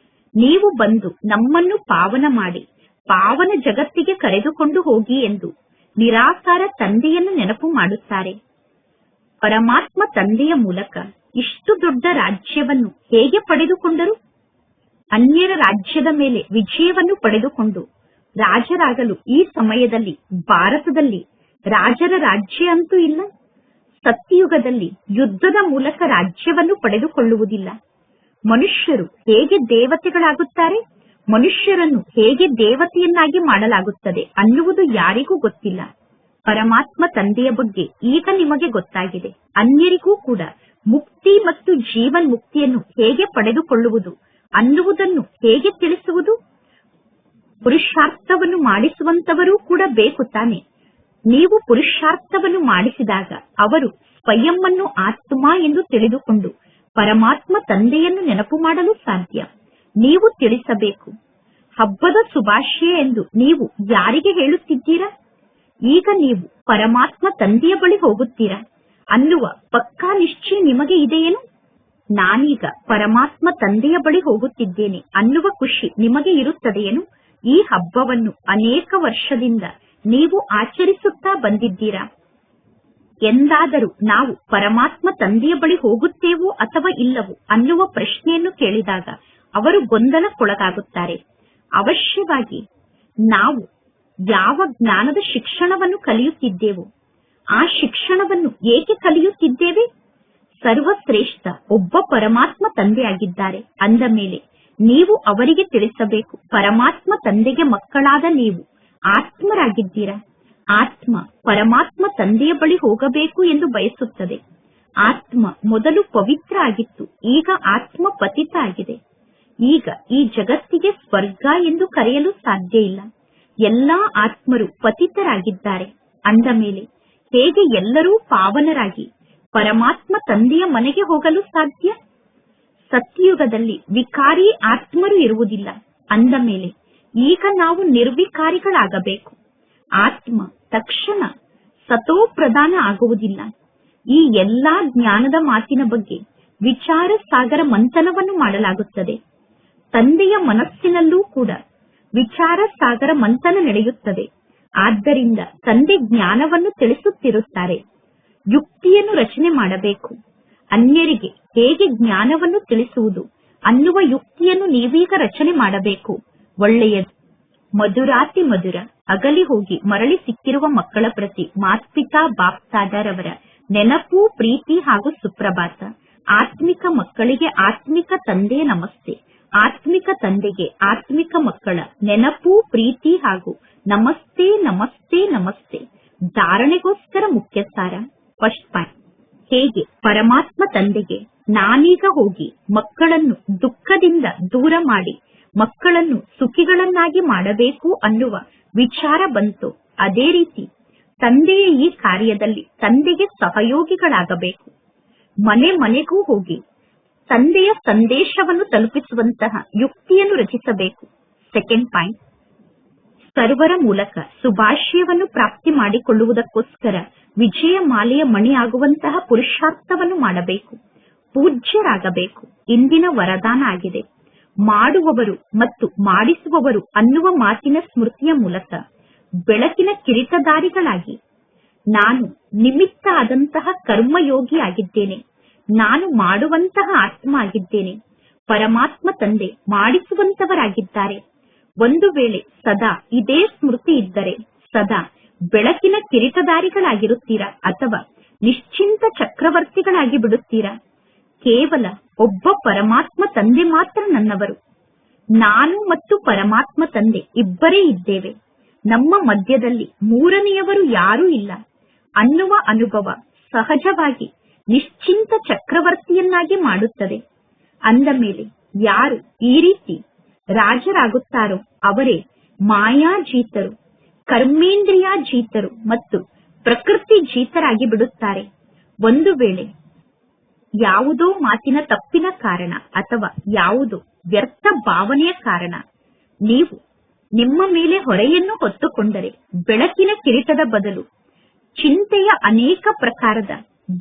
ನೀವು ಬಂದು ನಮ್ಮನ್ನು ಪಾವನ ಮಾಡಿ ಪಾವನ ಜಗತ್ತಿಗೆ ಕರೆದುಕೊಂಡು ಹೋಗಿ ಎಂದು ನಿರಾಕಾರ ತಂದೆಯನ್ನು ನೆನಪು ಮಾಡುತ್ತಾರೆ. ಪರಮಾತ್ಮ ತಂದೆಯ ಮೂಲಕ ಇಷ್ಟು ದೊಡ್ಡ ರಾಜ್ಯವನ್ನು ಹೇಗೆ ಪಡೆದುಕೊಂಡರು? ಅನ್ಯರ ರಾಜ್ಯದ ಮೇಲೆ ವಿಜಯವನ್ನು ಪಡೆದುಕೊಂಡು ರಾಜರಾಗಲು ಈ ಸಮಯದಲ್ಲಿ ಭಾರತದಲ್ಲಿ ರಾಜರ ರಾಜ್ಯ ಅಂತೂ ಇಲ್ಲ. ಸತ್ಯಯುಗದಲ್ಲಿ ಯುದ್ಧದ ಮೂಲಕ ರಾಜ್ಯವನ್ನು ಪಡೆದುಕೊಳ್ಳುವುದಿಲ್ಲ. ಮನುಷ್ಯರು ಹೇಗೆ ದೇವತೆಗಳಾಗುತ್ತಾರೆ, ಮನುಷ್ಯರನ್ನು ಹೇಗೆ ದೇವತೆಯನ್ನಾಗಿ ಮಾಡಲಾಗುತ್ತದೆ ಅನ್ನುವುದು ಯಾರಿಗೂ ಗೊತ್ತಿಲ್ಲ. ಪರಮಾತ್ಮ ತಂದೆಯ ಬಗ್ಗೆ ಈಗ ನಿಮಗೆ ಗೊತ್ತಾಗಿದೆ. ಅನ್ಯರಿಗೂ ಕೂಡ ಮುಕ್ತಿ ಮತ್ತು ಜೀವನ್ ಮುಕ್ತಿಯನ್ನು ಹೇಗೆ ಪಡೆದುಕೊಳ್ಳುವುದು ಅನ್ನುವುದನ್ನು ಹೇಗೆ ತಿಳಿಸುವುದು? ಪುರುಷಾರ್ಥವನ್ನು ಮಾಡಿಸುವಂತವರೂ ಕೂಡ ಬೇಕು ತಾನೆ. ನೀವು ಪುರುಷಾರ್ಥವನ್ನು ಮಾಡಿಸಿದಾಗ ಅವರು ಸ್ವಯಂವನ್ನು ಆತ್ಮ ಎಂದು ತಿಳಿದುಕೊಂಡು ಪರಮಾತ್ಮ ತಂದೆಯನ್ನು ನೆನಪು ಮಾಡಲು ಸಾಧ್ಯ. ನೀವು ತಿಳಿಸಬೇಕು, ಹಬ್ಬದ ಶುಭಾಶಯ ಎಂದು ನೀವು ಯಾರಿಗೆ ಹೇಳುತ್ತಿದ್ದೀರಾ? ಈಗ ನೀವು ಪರಮಾತ್ಮ ತಂದೆಯ ಬಳಿ ಹೋಗುತ್ತೀರಾ ಅನ್ನುವ ಪಕ್ಕಾ ನಿಶ್ಚಯ ನಿಮಗೆ ಇದೆಯೇನು? ನಾನೀಗ ಪರಮಾತ್ಮ ತಂದೆಯ ಬಳಿ ಹೋಗುತ್ತಿದ್ದೇನೆ ಅನ್ನುವ ಖುಷಿ ನಿಮಗೆ ಇರುತ್ತದೆಯೇನು? ಈ ಹಬ್ಬವನ್ನು ಅನೇಕ ವರ್ಷದಿಂದ ನೀವು ಆಚರಿಸುತ್ತಾ ಬಂದಿದ್ದೀರಾ. ಎಂದಾದರೂ ನಾವು ಪರಮಾತ್ಮ ತಂದೆಯ ಬಳಿ ಹೋಗುತ್ತೇವೋ ಅಥವಾ ಇಲ್ಲವೋ ಅನ್ನುವ ಪ್ರಶ್ನೆಯನ್ನು ಕೇಳಿದಾಗ ಅವರು ಗೊಂದಲಕ್ಕೊಳಗಾಗುತ್ತಾರೆ. ಅವಶ್ಯವಾಗಿ ನಾವು ಯಾವ ಜ್ಞಾನದ ಶಿಕ್ಷಣವನ್ನು ಕಲಿಯುತ್ತಿದ್ದೇವೋ ಆ ಶಿಕ್ಷಣವನ್ನು ಏಕೆ ಕಲಿಯುತ್ತಿದ್ದೇವೆ? ಸರ್ವಶ್ರೇಷ್ಠ ಒಬ್ಬ ಪರಮಾತ್ಮ ತಂದೆಯಾಗಿದ್ದಾರೆ ಅಂದ ಮೇಲೆ ನೀವು ಅವರಿಗೆ ತಿಳಿಸಬೇಕು, ಪರಮಾತ್ಮ ತಂದೆಗೆ ಮಕ್ಕಳಾದ ನೀವು ಆತ್ಮರಾಗಿದ್ದೀರಾ. ಆತ್ಮ ಪರಮಾತ್ಮ ತಂದೆಯ ಬಳಿ ಹೋಗಬೇಕು ಎಂದು ಬಯಸುತ್ತದೆ. ಆತ್ಮ ಮೊದಲು ಪವಿತ್ರ ಆಗಿತ್ತು, ಈಗ ಆತ್ಮ ಪತಿತ ಆಗಿದೆ. ಈಗ ಈ ಜಗತ್ತಿಗೆ ಸ್ವರ್ಗ ಎಂದು ಕರೆಯಲು ಸಾಧ್ಯ ಇಲ್ಲ. ಎಲ್ಲಾ ಆತ್ಮರು ಪತಿತರಾಗಿದ್ದಾರೆ ಅಂದ ಮೇಲೆ ಹೇಗೆ ಎಲ್ಲರೂ ಪಾವನರಾಗಿ ಪರಮಾತ್ಮ ತಂದೆಯ ಮನೆಗೆ ಹೋಗಲು ಸಾಧ್ಯ? ಸತ್ಯಯುಗದಲ್ಲಿ ವಿಕಾರಿ ಆತ್ಮರು ಇರುವುದಿಲ್ಲ ಅಂದ ಮೇಲೆ ಈಗ ನಾವು ನಿರ್ವಿಕಾರಿಗಳಾಗಬೇಕು. ಆತ್ಮ ತಕ್ಷಣ ಸತೋ ಪ್ರಧಾನ ಆಗುವುದಿಲ್ಲ. ಈ ಎಲ್ಲಾ ಜ್ಞಾನದ ಮಾತಿನ ಬಗ್ಗೆ ವಿಚಾರ ಸಾಗರ ಮಂಥನವನ್ನು ಮಾಡಲಾಗುತ್ತದೆ. ತಂದೆಯ ಮನಸ್ಸಿನಲ್ಲೂ ಕೂಡ ವಿಚಾರ ಸಾಗರ ಮಂಥನ ನಡೆಯುತ್ತದೆ. ಆದ್ದರಿಂದ ತಂದೆ ಜ್ಞಾನವನ್ನು ತಿಳಿಸುತ್ತಿರುತ್ತಾರೆ. ಯುಕ್ತಿಯನ್ನು ರಚನೆ ಮಾಡಬೇಕು. ಅನ್ಯರಿಗೆ ಹೇಗೆ ಜ್ಞಾನವನ್ನು ತಿಳಿಸುವುದು ಅನ್ನುವ ಯುಕ್ತಿಯನ್ನು ನೀವೀಗ ರಚನೆ ಮಾಡಬೇಕು. ಒಳ್ಳೆಯದು. ಮಧುರಾತಿ ಮಧುರ ಅಗಲಿ ಹೋಗಿ ಮರಳಿ ಸಿಕ್ಕಿರುವ ಮಕ್ಕಳ ಪ್ರತಿ ಮಾತ್ಪಿತಾ ಬಾಪ್ತಾದರವರ ನೆನಪು, ಪ್ರೀತಿ ಹಾಗೂ ಸುಪ್ರಭಾತ. ಆತ್ಮಿಕ ಮಕ್ಕಳಿಗೆ ಆತ್ಮಿಕ ತಂದೆಯ ನಮಸ್ತೆ. ಆತ್ಮಿಕ ತಂದೆಗೆ ಆತ್ಮಿಕ ಮಕ್ಕಳ ನೆನಪು, ಪ್ರೀತಿ ಹಾಗೂ ನಮಸ್ತೆ ನಮಸ್ತೆ ನಮಸ್ತೆ. ಧಾರಣೆಗೋಸ್ಕರ ಮುಖ್ಯ ಸಾರ. ಫಸ್ಟ್ ಪಾಯಿಂಟ್, ಹೇಗೆ ಪರಮಾತ್ಮ ತಂದೆಗೆ ನಾನೀಗ ಹೋಗಿ ಮಕ್ಕಳನ್ನು ದುಃಖದಿಂದ ದೂರ ಮಾಡಿ ಮಕ್ಕಳನ್ನು ಸುಖಿಗಳನ್ನಾಗಿ ಮಾಡಬೇಕು ಅನ್ನುವ ವಿಚಾರ ಬಂತು, ಅದೇ ರೀತಿ ತಂದೆಯ ಈ ಕಾರ್ಯದಲ್ಲಿ ತಂದೆಗೆ ಸಹಯೋಗಿಗಳಾಗಬೇಕು. ಮನೆ ಮನೆಗೂ ಹೋಗಿ ತಂದೆಯ ಸಂದೇಶವನ್ನು ತಲುಪಿಸುವಂತಹ ಯುಕ್ತಿಯನ್ನು ರಚಿಸಬೇಕು. ಸೆಕೆಂಡ್ ಪಾಯಿಂಟ್, ಸರ್ವರ ಮೂಲಕ ಶುಭಾಶಯವನ್ನು ಪ್ರಾಪ್ತಿ ಮಾಡಿಕೊಳ್ಳುವುದಕ್ಕೋಸ್ಕರ ವಿಜಯ ಮಾಲೆಯ ಮಣಿ ಆಗುವಂತಹ ಪುರುಷಾರ್ಥವನ್ನು ಮಾಡಬೇಕು. ಪೂಜ್ಯರಾಗಬೇಕು. ಇಂದಿನ ವರದಾನ ಆಗಿದೆ. ಮಾಡುವವರು ಮತ್ತು ಮಾಡಿಸುವವರು ಅನ್ನುವ ಮಾತಿನ ಸ್ಮೃತಿಯ ಮೂಲಕ ಬೆಳಕಿನ ಕಿರೀಟಧಾರಿಗಳಾಗಿ ನಾನು ನಿಮಿತ್ತ ಆದಂತಹ ಕರ್ಮಯೋಗಿ ಆಗಿದ್ದೇನೆ. ನಾನು ಮಾಡುವಂತಹ ಆತ್ಮ ಆಗಿದ್ದೇನೆ. ಪರಮಾತ್ಮ ತಂದೆ ಮಾಡಿಸುವಂತವರಾಗಿದ್ದಾರೆ. ಒಂದು ವೇಳೆ ಸದಾ ಇದೇ ಸ್ಮೃತಿ ಇದ್ದರೆ ಸದಾ ಬೆಳಕಿನ ಕಿರೀಟಧಾರಿಗಳಾಗಿರುತ್ತೀರಾ ಅಥವಾ ನಿಶ್ಚಿಂತ ಚಕ್ರವರ್ತಿಗಳಾಗಿ ಬಿಡುತ್ತೀರಾ? ಕೇವಲ ಒಬ್ಬ ಪರಮಾತ್ಮ ತಂದೆ ಮಾತ್ರ ನನ್ನವರು. ನಾನು ಮತ್ತು ಪರಮಾತ್ಮ ತಂದೆ ಇಬ್ಬರೇ ಇದ್ದೇವೆ. ನಮ್ಮ ಮಧ್ಯದಲ್ಲಿ ಮೂರನೆಯವರು ಯಾರೂ ಇಲ್ಲ ಅನ್ನುವ ಅನುಭವ ಸಹಜವಾಗಿ ನಿಶ್ಚಿಂತ ಚಕ್ರವರ್ತಿಯನ್ನಾಗಿ ಮಾಡುತ್ತದೆ. ಅಂದ ಮೇಲೆ ಯಾರು ಈ ರೀತಿ ರಾಜರಾಗುತ್ತಾರೋ ಅವರೇ ಮಾಯಾಜೀತರು, ಕರ್ಮೇಂದ್ರಿಯ ಜೀತರು ಮತ್ತು ಪ್ರಕೃತಿ ಜೀತರಾಗಿ ಬಿಡುತ್ತಾರೆ. ಒಂದು ವೇಳೆ ಯಾವುದೋ ಮಾತಿನ ತಪ್ಪಿನ ಕಾರಣ ಅಥವಾ ಯಾವುದೋ ವ್ಯರ್ಥ ಭಾವನೆಯ ಕಾರಣ ನೀವು ನಿಮ್ಮ ಮೇಲೆ ಹೊರೆಯನ್ನು ಹೊತ್ತುಕೊಂಡರೆ ಬೆಳಕಿನ ಕಿರೀಟದ ಬದಲು ಚಿಂತೆಯ ಅನೇಕ ಪ್ರಕಾರದ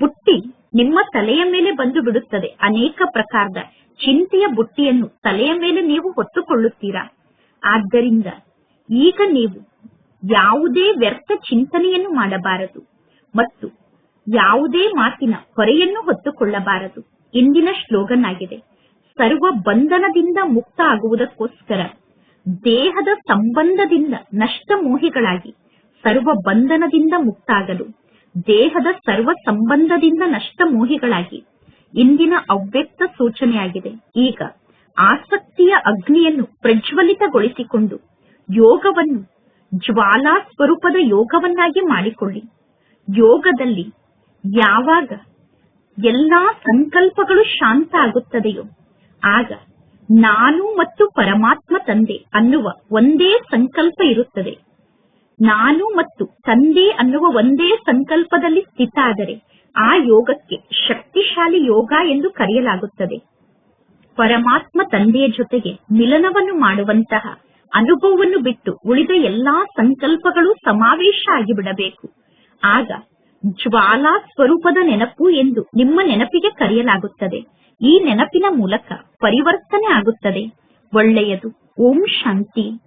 ಬುಟ್ಟಿ ನಿಮ್ಮ ತಲೆಯ ಮೇಲೆ ಬಂದು ಬಿಡುತ್ತದೆ. ಅನೇಕ ಪ್ರಕಾರದ ಚಿಂತೆಯ ಬುಟ್ಟಿಯನ್ನು ತಲೆಯ ಮೇಲೆ ನೀವು ಹೊತ್ತುಕೊಳ್ಳುತ್ತೀರಾ. ಆದ್ದರಿಂದ ಈಗ ನೀವು ಯಾವುದೇ ವ್ಯರ್ಥ ಚಿಂತನೆಯನ್ನು ಮಾಡಬಾರದು ಮತ್ತು ಯಾವುದೇ ಮಾತಿನ ಹೊರೆಯನ್ನು ಹೊತ್ತುಕೊಳ್ಳಬಾರದು. ಇಂದಿನ ಶ್ಲೋಗನ್ ಆಗಿದೆ, ಸರ್ವ ಬಂಧನದಿಂದ ಮುಕ್ತ ಆಗುವುದಕ್ಕೋಸ್ಕರ ದೇಹದ ಸಂಬಂಧದಿಂದ ನಷ್ಟ ಮೋಹಿಗಳಾಗಿ ಸರ್ವ ಬಂಧನದಿಂದ ಮುಕ್ತ ಆಗಲು ದೇಹದ ಸರ್ವ ಸಂಬಂಧದಿಂದ ನಷ್ಟ ಮೋಹಿಗಳಾಗಿ ಇಂದಿನ ಅವ್ಯಕ್ತ ಸೂಚನೆಯಾಗಿದೆ. ಈಗ ಆಸಕ್ತಿಯ ಅಗ್ನಿಯನ್ನು ಪ್ರಜ್ವಲಿತಗೊಳಿಸಿಕೊಂಡು ಯೋಗವನ್ನು ಜ್ವಾಲಾ ಸ್ವರೂಪದ ಯೋಗವನ್ನಾಗಿ ಮಾಡಿಕೊಳ್ಳಿ. ಯೋಗದಲ್ಲಿ ಯಾವಾಗ ಎಲ್ಲಾ ಸಂಕಲ್ಪಗಳು ಶಾಂತ ಆಗುತ್ತದೆಯೋ ಆಗ ನಾನು ಮತ್ತು ಪರಮಾತ್ಮ ತಂದೆ ಅನ್ನುವ ಒಂದೇ ಸಂಕಲ್ಪ ಇರುತ್ತದೆ. ನಾನು ಮತ್ತು ತಂದೆ ಅನ್ನುವ ಒಂದೇ ಸಂಕಲ್ಪದಲ್ಲಿ ಸ್ಥಿತ ಆದರೆ ಆ ಯೋಗಕ್ಕೆ ಶಕ್ತಿಶಾಲಿ ಯೋಗ ಎಂದು ಕರೆಯಲಾಗುತ್ತದೆ. ಪರಮಾತ್ಮ ತಂದೆಯ ಜೊತೆಗೆ ಮಿಲನವನ್ನು ಮಾಡುವಂತಹ ಅನುಭವವನ್ನು ಬಿಟ್ಟು ಉಳಿದ ಎಲ್ಲಾ ಸಂಕಲ್ಪಗಳು ಸಮಾವೇಶ ಆಗಿಬಿಡಬೇಕು. ಆಗ ಜ್ವಾಲಾ ಸ್ವರೂಪದ ನೆನಪು ಎಂದು ನಿಮ್ಮ ನೆನಪಿಗೆ ಕರೆಯಲಾಗುತ್ತದೆ. ಈ ನೆನಪಿನ ಮೂಲಕ ಪರಿವರ್ತನೆ ಆಗುತ್ತದೆ. ಒಳ್ಳೆಯದು. ಓಂ ಶಾಂತಿ.